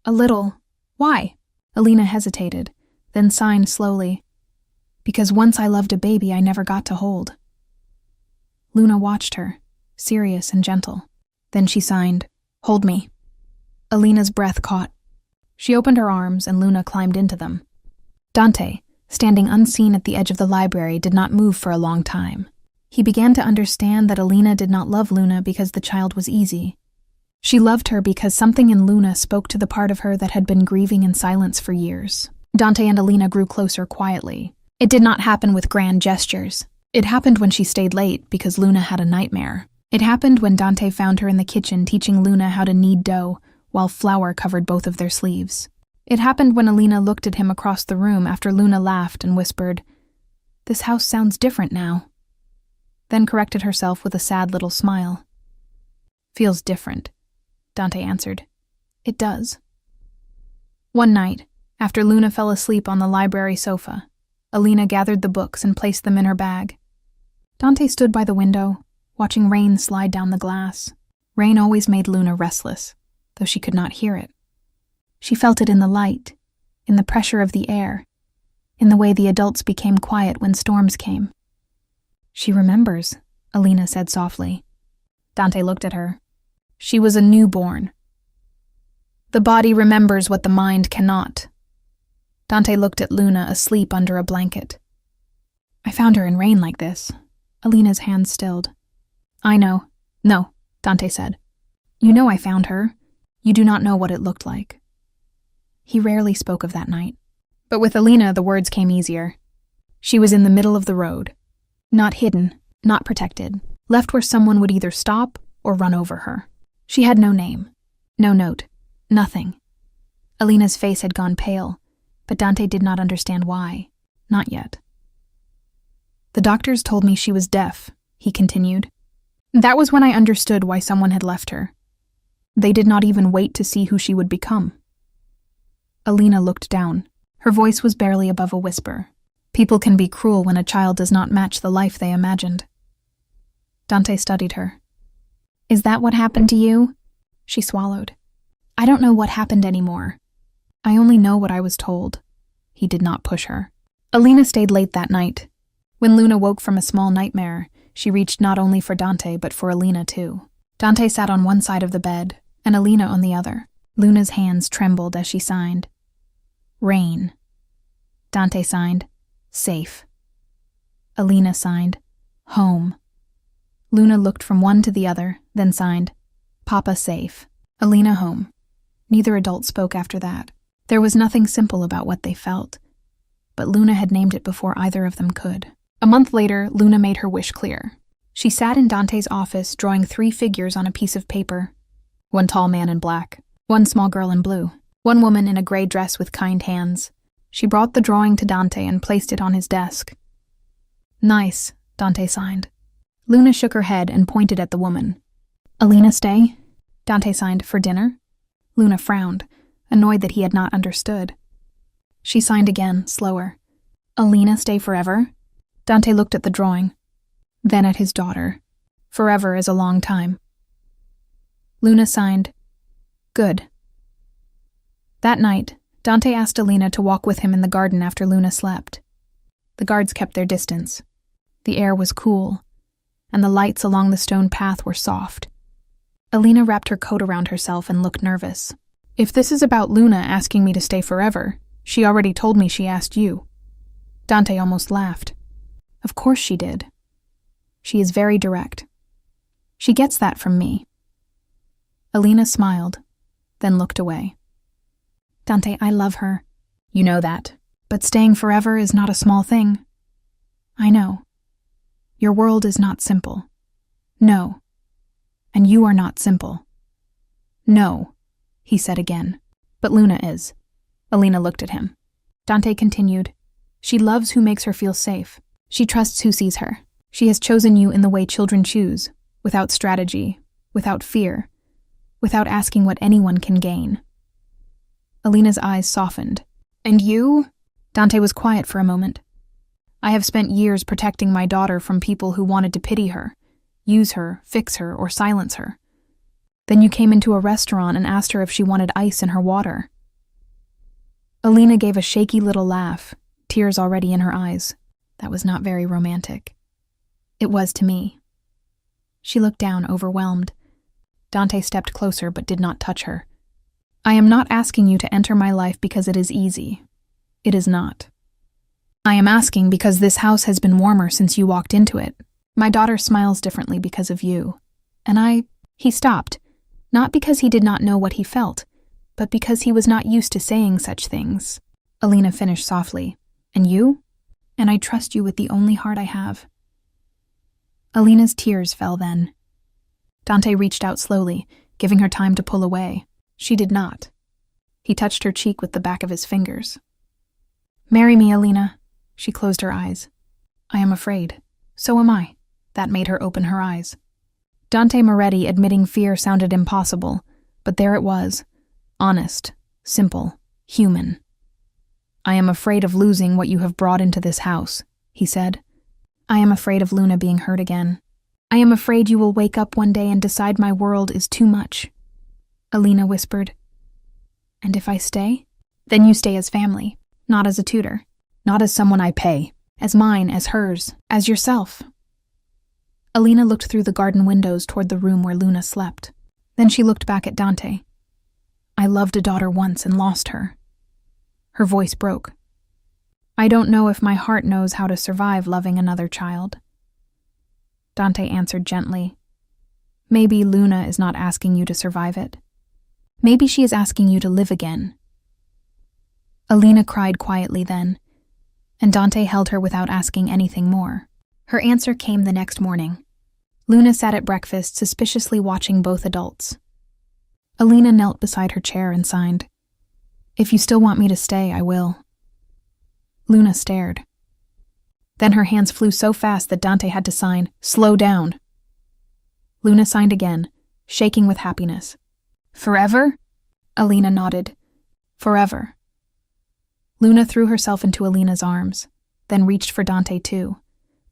"A little. Why?" Alina hesitated, then signed slowly, "Because once I loved a baby I never got to hold." Luna watched her, serious and gentle. Then she signed, "Hold me." Alina's breath caught. She opened her arms and Luna climbed into them. Dante, standing unseen at the edge of the library, did not move for a long time. He began to understand that Alina did not love Luna because the child was easy. She loved her because something in Luna spoke to the part of her that had been grieving in silence for years. Dante and Alina grew closer quietly. It did not happen with grand gestures. It happened when she stayed late because Luna had a nightmare. It happened when Dante found her in the kitchen teaching Luna how to knead dough while flour covered both of their sleeves. It happened when Alina looked at him across the room after Luna laughed and whispered, "This house sounds different now," then corrected herself with a sad little smile. "Feels different," Dante answered. "It does." One night, after Luna fell asleep on the library sofa, Alina gathered the books and placed them in her bag. Dante stood by the window, watching rain slide down the glass. Rain always made Luna restless, though she could not hear it. She felt it in the light, in the pressure of the air, in the way the adults became quiet when storms came. "She remembers," Alina said softly. Dante looked at her. She was a newborn. "The body remembers what the mind cannot." Dante looked at Luna asleep under a blanket. "I found her in rain like this." Alina's hands stilled. "I know." "No," Dante said. "You know I found her. You do not know what it looked like." He rarely spoke of that night. But with Alina, the words came easier. She was in the middle of the road. Not hidden, not protected, left where someone would either stop or run over her. She had no name, no note, nothing. Alina's face had gone pale, but Dante did not understand why. Not yet. "The doctors told me she was deaf," he continued. "That was when I understood why someone had left her. They did not even wait to see who she would become." Alina looked down. Her voice was barely above a whisper. People can be cruel when a child does not match the life they imagined. Dante studied her. "Is that what happened to you?" She swallowed. "I don't know what happened anymore. I only know what I was told." He did not push her. Alina stayed late that night. When Luna woke from a small nightmare, she reached not only for Dante but for Alina too. Dante sat on one side of the bed, and Alina on the other. Luna's hands trembled as she signed. "Rain." Dante signed, "Safe." Alina signed, "Home." Luna looked from one to the other, then signed, "Papa safe." Alina home. Neither adult spoke after that. There was nothing simple about what they felt, but Luna had named it before either of them could. A month later, Luna made her wish clear. She sat in Dante's office drawing 3 figures on a piece of paper. One tall man in black, one small girl in blue, one woman in a gray dress with kind hands. She brought the drawing to Dante and placed it on his desk. "Nice," Dante signed. Luna shook her head and pointed at the woman. "Alina stay?" Dante signed, "For dinner?" Luna frowned, annoyed that he had not understood. She signed again, slower. "Alina stay forever?" Dante looked at the drawing, then at his daughter. Forever is a long time. Luna signed, "Good." That night, Dante asked Alina to walk with him in the garden after Luna slept. The guards kept their distance. The air was cool, and the lights along the stone path were soft. Alina wrapped her coat around herself and looked nervous. "If this is about Luna asking me to stay forever, she already told me she asked you." Dante almost laughed. "Of course she did. She is very direct. She gets that from me." Alina smiled, then looked away. "Dante, I love her. You know that. But staying forever is not a small thing." "I know. Your world is not simple." "No. And you are not simple." "No," he said again. "But Luna is." Alina looked at him. Dante continued, "She loves who makes her feel safe. She trusts who sees her. She has chosen you in the way children choose, without strategy, without fear, without asking what anyone can gain." Alina's eyes softened. "And you?" Dante was quiet for a moment. "I have spent years protecting my daughter from people who wanted to pity her, use her, fix her, or silence her. Then you came into a restaurant and asked her if she wanted ice in her water." Alina gave a shaky little laugh, tears already in her eyes. That was not very romantic. "It was to me." She looked down, overwhelmed. Dante stepped closer but did not touch her. I am not asking you to enter my life because it is easy. It is not. I am asking because this house has been warmer since you walked into it. My daughter smiles differently because of you. And He stopped, not because he did not know what he felt, but because he was not used to saying such things. Alina finished softly. And you? And I trust you with the only heart I have. Alina's tears fell then. Dante reached out slowly, giving her time to pull away. She did not. He touched her cheek with the back of his fingers. Marry me, Alina. She closed her eyes. I am afraid. So am I. That made her open her eyes. Dante Moretti admitting fear sounded impossible, but there it was. Honest, simple, human. I am afraid of losing what you have brought into this house, he said. I am afraid of Luna being hurt again. I am afraid you will wake up one day and decide my world is too much. Alina whispered. And if I stay? Then you stay as family, not as a tutor, not as someone I pay, as mine, as hers, as yourself. Alina looked through the garden windows toward the room where Luna slept. Then she looked back at Dante. I loved a daughter once and lost her. Her voice broke. I don't know if my heart knows how to survive loving another child. Dante answered gently. Maybe Luna is not asking you to survive it. Maybe she is asking you to live again. Alina cried quietly then, and Dante held her without asking anything more. Her answer came the next morning. Luna sat at breakfast, suspiciously watching both adults. Alina knelt beside her chair and signed. If you still want me to stay, I will. Luna stared. Then her hands flew so fast that Dante had to sign, slow down. Luna signed again, shaking with happiness. Forever? Alina nodded. Forever. Luna threw herself into Alina's arms, then reached for Dante too,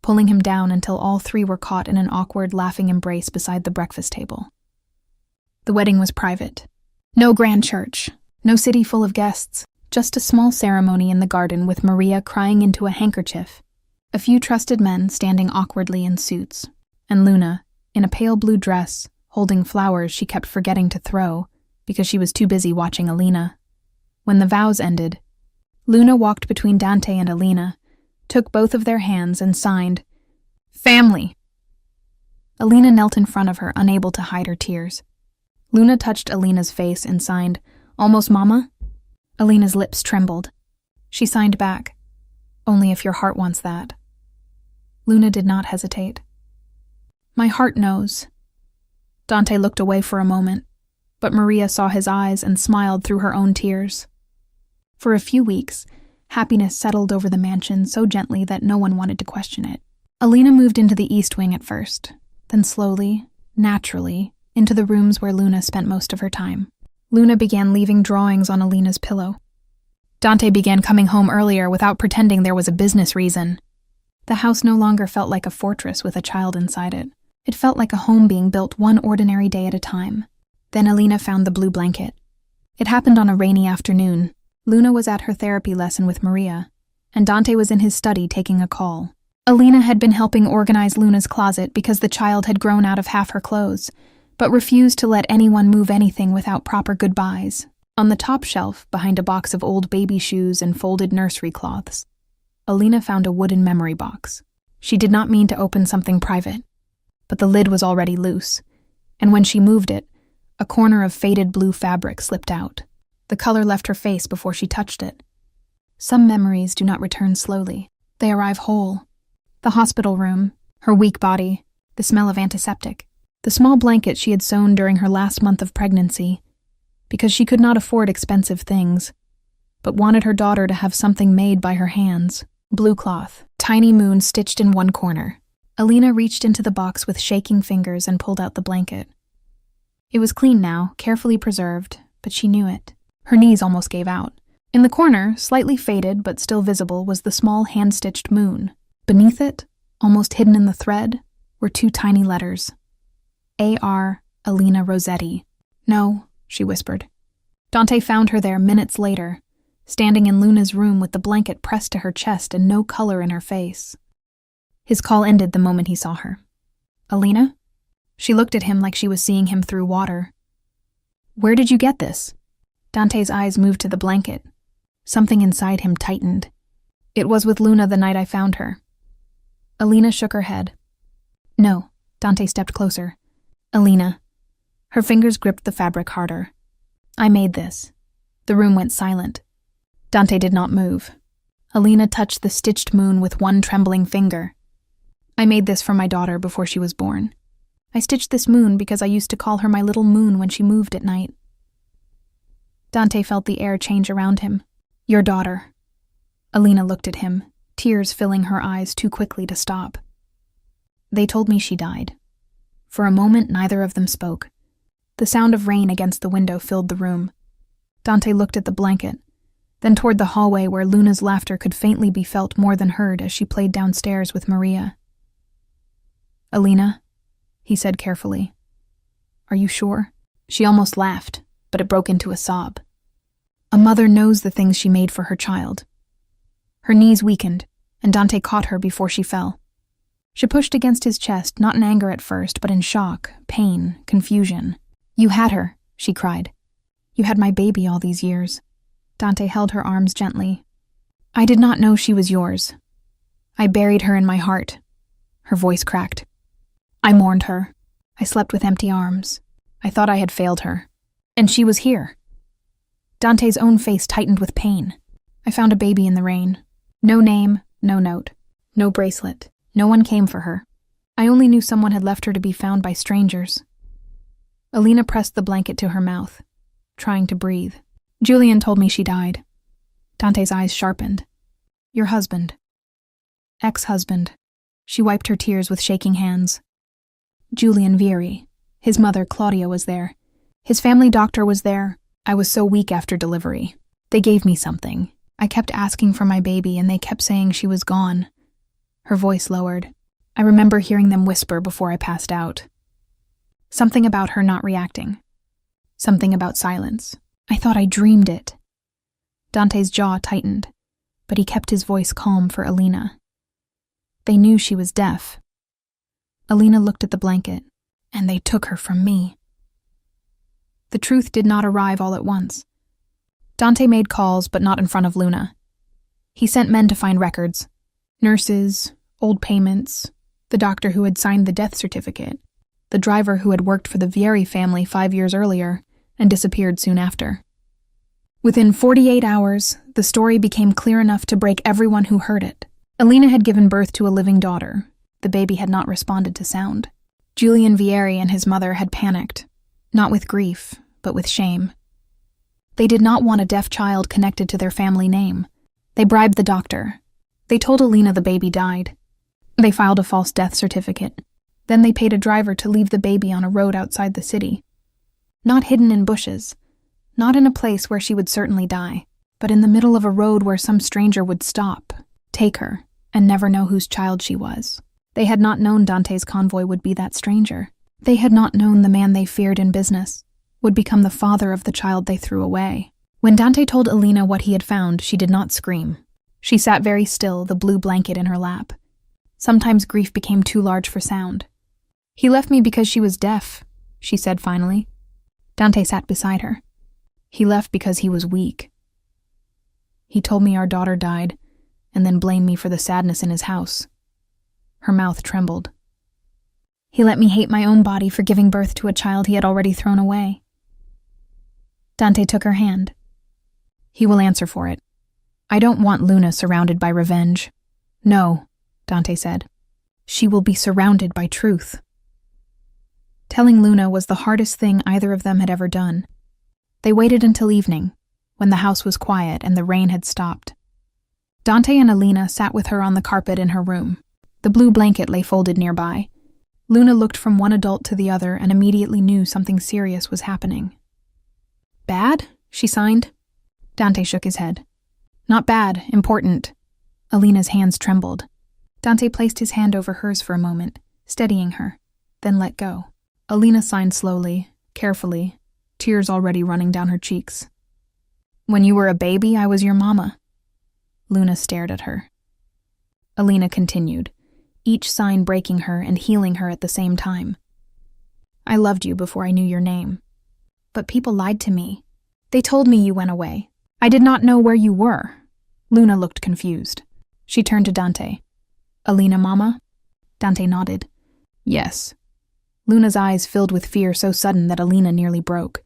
pulling him down until all three were caught in an awkward, laughing embrace beside the breakfast table. The wedding was private. No grand church, no city full of guests, just a small ceremony in the garden with Maria crying into a handkerchief, a few trusted men standing awkwardly in suits, and Luna, in a pale blue dress, holding flowers she kept forgetting to throw because she was too busy watching Alina. When the vows ended, Luna walked between Dante and Alina, took both of their hands and signed, Family! Alina knelt in front of her, unable to hide her tears. Luna touched Alina's face and signed, Almost Mama? Alina's lips trembled. She signed back, Only if your heart wants that. Luna did not hesitate. My heart knows. Dante looked away for a moment, but Maria saw his eyes and smiled through her own tears. For a few weeks, happiness settled over the mansion so gently that no one wanted to question it. Alina moved into the east wing at first, then slowly, naturally, into the rooms where Luna spent most of her time. Luna began leaving drawings on Alina's pillow. Dante began coming home earlier without pretending there was a business reason. The house no longer felt like a fortress with a child inside it. It felt like a home being built one ordinary day at a time. Then Alina found the blue blanket. It happened on a rainy afternoon. Luna was at her therapy lesson with Maria, and Dante was in his study taking a call. Alina had been helping organize Luna's closet because the child had grown out of half her clothes, but refused to let anyone move anything without proper goodbyes. On the top shelf, behind a box of old baby shoes and folded nursery cloths, Alina found a wooden memory box. She did not mean to open something private, but the lid was already loose, and when she moved it, a corner of faded blue fabric slipped out. The color left her face before she touched it. Some memories do not return slowly. They arrive whole. The hospital room, her weak body, the smell of antiseptic, the small blanket she had sewn during her last month of pregnancy, because she could not afford expensive things, but wanted her daughter to have something made by her hands. Blue cloth, tiny moon stitched in one corner. Alina reached into the box with shaking fingers and pulled out the blanket. It was clean now, carefully preserved, but she knew it. Her knees almost gave out. In the corner, slightly faded but still visible, was the small hand-stitched moon. Beneath it, almost hidden in the thread, were two tiny letters. A.R. Alina Rossetti. No, she whispered. Dante found her there minutes later, standing in Luna's room with the blanket pressed to her chest and no color in her face. His call ended the moment he saw her. Alina? She looked at him like she was seeing him through water. "Where did you get this?" Dante's eyes moved to the blanket. Something inside him tightened. "It was with Luna the night I found her." Alina shook her head. "No." Dante stepped closer. "Alina." Her fingers gripped the fabric harder. "I made this." The room went silent. Dante did not move. Alina touched the stitched moon with one trembling finger. "I made this for my daughter before she was born. I stitched this moon because I used to call her my little moon when she moved at night." Dante felt the air change around him. "Your daughter." Alina looked at him, tears filling her eyes too quickly to stop. "They told me she died." For a moment, neither of them spoke. The sound of rain against the window filled the room. Dante looked at the blanket, then toward the hallway where Luna's laughter could faintly be felt more than heard as she played downstairs with Maria. "Alina," he said carefully. "Are you sure?" She almost laughed, but it broke into a sob. A mother knows the things she made for her child. Her knees weakened, and Dante caught her before she fell. She pushed against his chest, not in anger at first, but in shock, pain, confusion. "You had her," she cried. "You had my baby all these years." Dante held her arms gently. "I did not know she was yours. I buried her in my heart." Her voice cracked. "I mourned her. I slept with empty arms. I thought I had failed her. And she was here." Dante's own face tightened with pain. "I found a baby in the rain. No name, no note, no bracelet. No one came for her. I only knew someone had left her to be found by strangers." Alina pressed the blanket to her mouth, trying to breathe. "Julian told me she died." Dante's eyes sharpened. "Your husband." "Ex-husband." She wiped her tears with shaking hands. "Julian Vieri. His mother, Claudia, was there. His family doctor was there. I was so weak after delivery. They gave me something. I kept asking for my baby, and they kept saying she was gone." Her voice lowered. "I remember hearing them whisper before I passed out. Something about her not reacting. Something about silence. I thought I dreamed it." Dante's jaw tightened, but he kept his voice calm for Alina. "They knew she was deaf." Alina looked at the blanket. "And they took her from me." The truth did not arrive all at once. Dante made calls, but not in front of Luna. He sent men to find records. Nurses, old payments, the doctor who had signed the death certificate, the driver who had worked for the Vieri family 5 years earlier and disappeared soon after. Within 48 hours, the story became clear enough to break everyone who heard it. Alina had given birth to a living daughter. The baby had not responded to sound. Julian Vieri and his mother had panicked, not with grief, but with shame. They did not want a deaf child connected to their family name. They bribed the doctor. They told Alina the baby died. They filed a false death certificate. Then they paid a driver to leave the baby on a road outside the city. Not hidden in bushes, not in a place where she would certainly die, but in the middle of a road where some stranger would stop, take her, and never know whose child she was. They had not known Dante's convoy would be that stranger. They had not known the man they feared in business would become the father of the child they threw away. When Dante told Alina what he had found, she did not scream. She sat very still, the blue blanket in her lap. Sometimes grief became too large for sound. "He left me because she was deaf," she said finally. Dante sat beside her. "He left because he was weak. He told me our daughter died, and then blamed me for the sadness in his house." Her mouth trembled. "He let me hate my own body for giving birth to a child he had already thrown away." Dante took her hand. "He will answer for it. I don't want Luna surrounded by revenge." "No," Dante said. "She will be surrounded by truth." Telling Luna was the hardest thing either of them had ever done. They waited until evening, when the house was quiet and the rain had stopped. Dante and Alina sat with her on the carpet in her room. The blue blanket lay folded nearby. Luna looked from one adult to the other and immediately knew something serious was happening. "Bad?" she signed. Dante shook his head. "Not bad, important." Alina's hands trembled. Dante placed his hand over hers for a moment, steadying her, then let go. Alina signed slowly, carefully, tears already running down her cheeks. "When you were a baby, I was your mama." Luna stared at her. Alina continued, each sign breaking her and healing her at the same time. I loved you before I knew your name. But people lied to me. They told me you went away. I did not know where you were." Luna looked confused. She turned to Dante. "Alina, Mama?" Dante nodded. "Yes." Luna's eyes filled with fear so sudden that Alina nearly broke.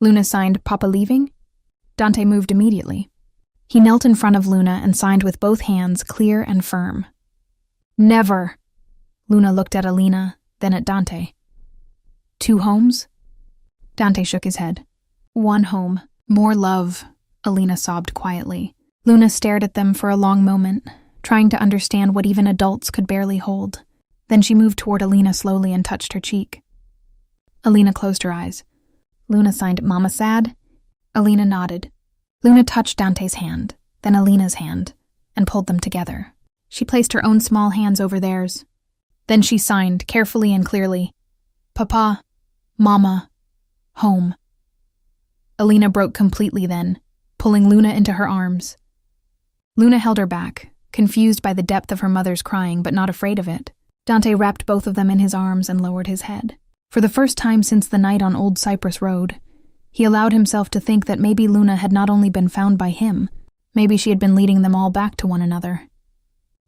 Luna signed, "Papa leaving?" Dante moved immediately. He knelt in front of Luna and signed with both hands, clear and firm. "Never." Luna looked at Alina, then at Dante. "Two homes?" Dante shook his head. "One home. More love," Alina sobbed quietly. Luna stared at them for a long moment, trying to understand what even adults could barely hold. Then she moved toward Alina slowly and touched her cheek. Alina closed her eyes. Luna signed, "Mama sad?" Alina nodded. Luna touched Dante's hand, then Alina's hand, and pulled them together. She placed her own small hands over theirs. Then she signed, carefully and clearly, "Papa, Mama, home." Alina broke completely then, pulling Luna into her arms. Luna held her back, confused by the depth of her mother's crying, but not afraid of it. Dante wrapped both of them in his arms and lowered his head. For the first time since the night on Old Cypress Road, he allowed himself to think that maybe Luna had not only been found by him, maybe she had been leading them all back to one another.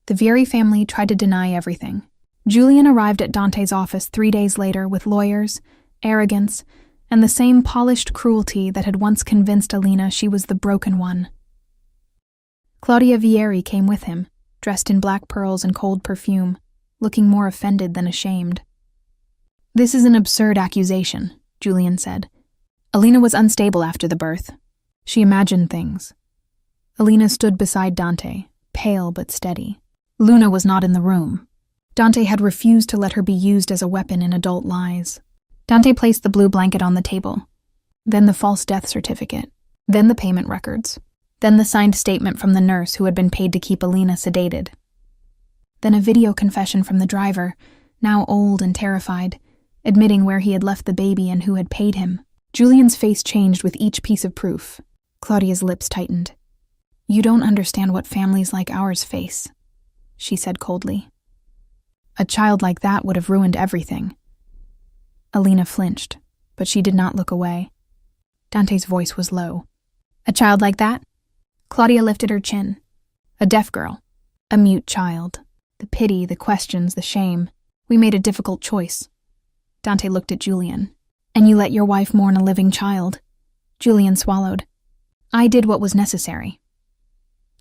The Vieri family tried to deny everything. Julian arrived at Dante's office 3 days later with lawyers, arrogance, and the same polished cruelty that had once convinced Alina she was the broken one. Claudia Vieri came with him, dressed in black pearls and cold perfume, looking more offended than ashamed. "This is an absurd accusation," Julian said. "Alina was unstable after the birth. She imagined things." Alina stood beside Dante, pale but steady. Luna was not in the room. Dante had refused to let her be used as a weapon in adult lies. Dante placed the blue blanket on the table, then the false death certificate, then the payment records, then the signed statement from the nurse who had been paid to keep Alina sedated. Then a video confession from the driver, now old and terrified, admitting where he had left the baby and who had paid him. Julian's face changed with each piece of proof. Claudia's lips tightened. "You don't understand what families like ours face," she said coldly. "A child like that would have ruined everything." Alina flinched, but she did not look away. Dante's voice was low. "A child like that?" Claudia lifted her chin. "A deaf girl. A mute child. The pity, the questions, the shame. We made a difficult choice." Dante looked at Julian. "And you let your wife mourn a living child?" Julian swallowed. "I did what was necessary."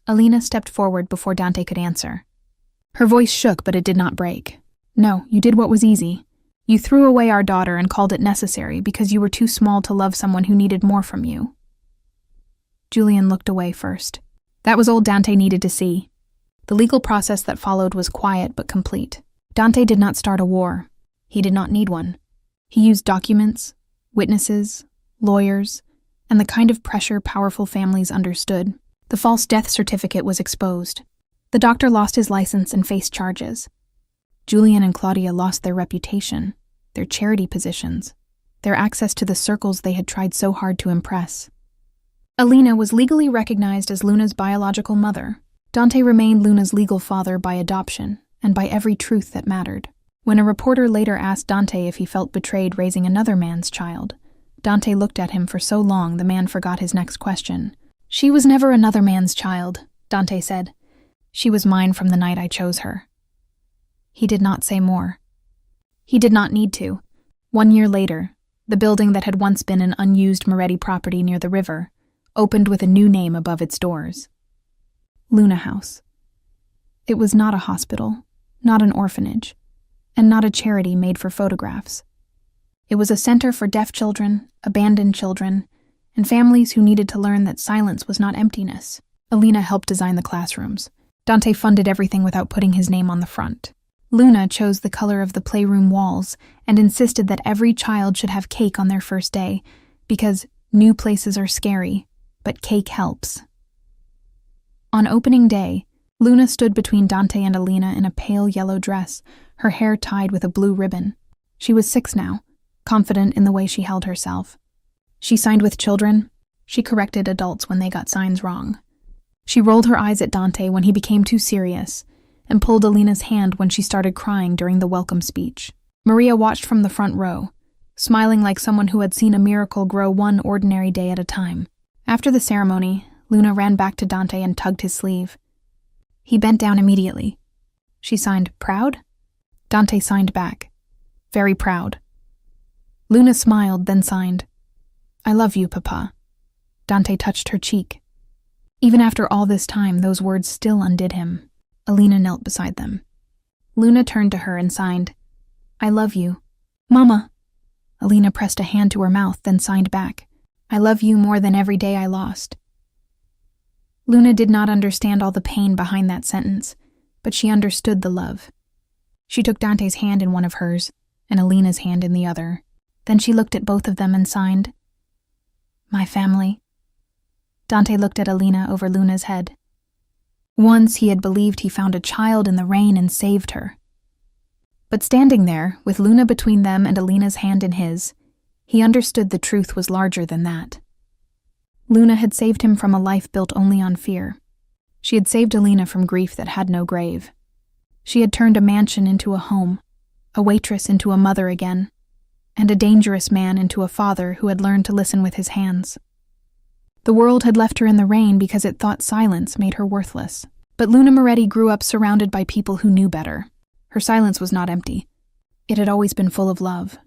Alina stepped forward before Dante could answer. Her voice shook, but it did not break. "No, you did what was easy. You threw away our daughter and called it necessary because you were too small to love someone who needed more from you." Julian looked away first. That was all Dante needed to see. The legal process that followed was quiet but complete. Dante did not start a war. He did not need one. He used documents, witnesses, lawyers, and the kind of pressure powerful families understood. The false death certificate was exposed. The doctor lost his license and faced charges. Julian and Claudia lost their reputation, their charity positions, their access to the circles they had tried so hard to impress. Alina was legally recognized as Luna's biological mother. Dante remained Luna's legal father by adoption and by every truth that mattered. When a reporter later asked Dante if he felt betrayed raising another man's child, Dante looked at him for so long the man forgot his next question. "She was never another man's child," Dante said. "She was mine from the night I chose her." He did not say more. He did not need to. 1 year later, the building that had once been an unused Moretti property near the river opened with a new name above its doors. Luna House. It was not a hospital, not an orphanage, and not a charity made for photographs. It was a center for deaf children, abandoned children, and families who needed to learn that silence was not emptiness. Alina helped design the classrooms. Dante funded everything without putting his name on the front. Luna chose the color of the playroom walls and insisted that every child should have cake on their first day, because new places are scary, but cake helps. On opening day, Luna stood between Dante and Alina in a pale yellow dress, her hair tied with a blue ribbon. She was 6 now, confident in the way she held herself. She signed with children. She corrected adults when they got signs wrong. She rolled her eyes at Dante when he became too serious, and pulled Alina's hand when she started crying during the welcome speech. Maria watched from the front row, smiling like someone who had seen a miracle grow one ordinary day at a time. After the ceremony, Luna ran back to Dante and tugged his sleeve. He bent down immediately. She signed, "Proud?" Dante signed back, "Very proud." Luna smiled, then signed, "I love you, Papa." Dante touched her cheek. Even after all this time, those words still undid him. Alina knelt beside them. Luna turned to her and signed, "I love you." "Mama." Alina pressed a hand to her mouth, then signed back, "I love you more than every day I lost." Luna did not understand all the pain behind that sentence, but she understood the love. She took Dante's hand in one of hers, and Alina's hand in the other. Then she looked at both of them and signed, "My family." Dante looked at Alina over Luna's head. Once he had believed he found a child in the rain and saved her. But standing there, with Luna between them and Alina's hand in his, he understood the truth was larger than that. Luna had saved him from a life built only on fear. She had saved Alina from grief that had no grave. She had turned a mansion into a home, a waitress into a mother again, and a dangerous man into a father who had learned to listen with his hands. The world had left her in the rain because it thought silence made her worthless. But Luna Moretti grew up surrounded by people who knew better. Her silence was not empty. It had always been full of love.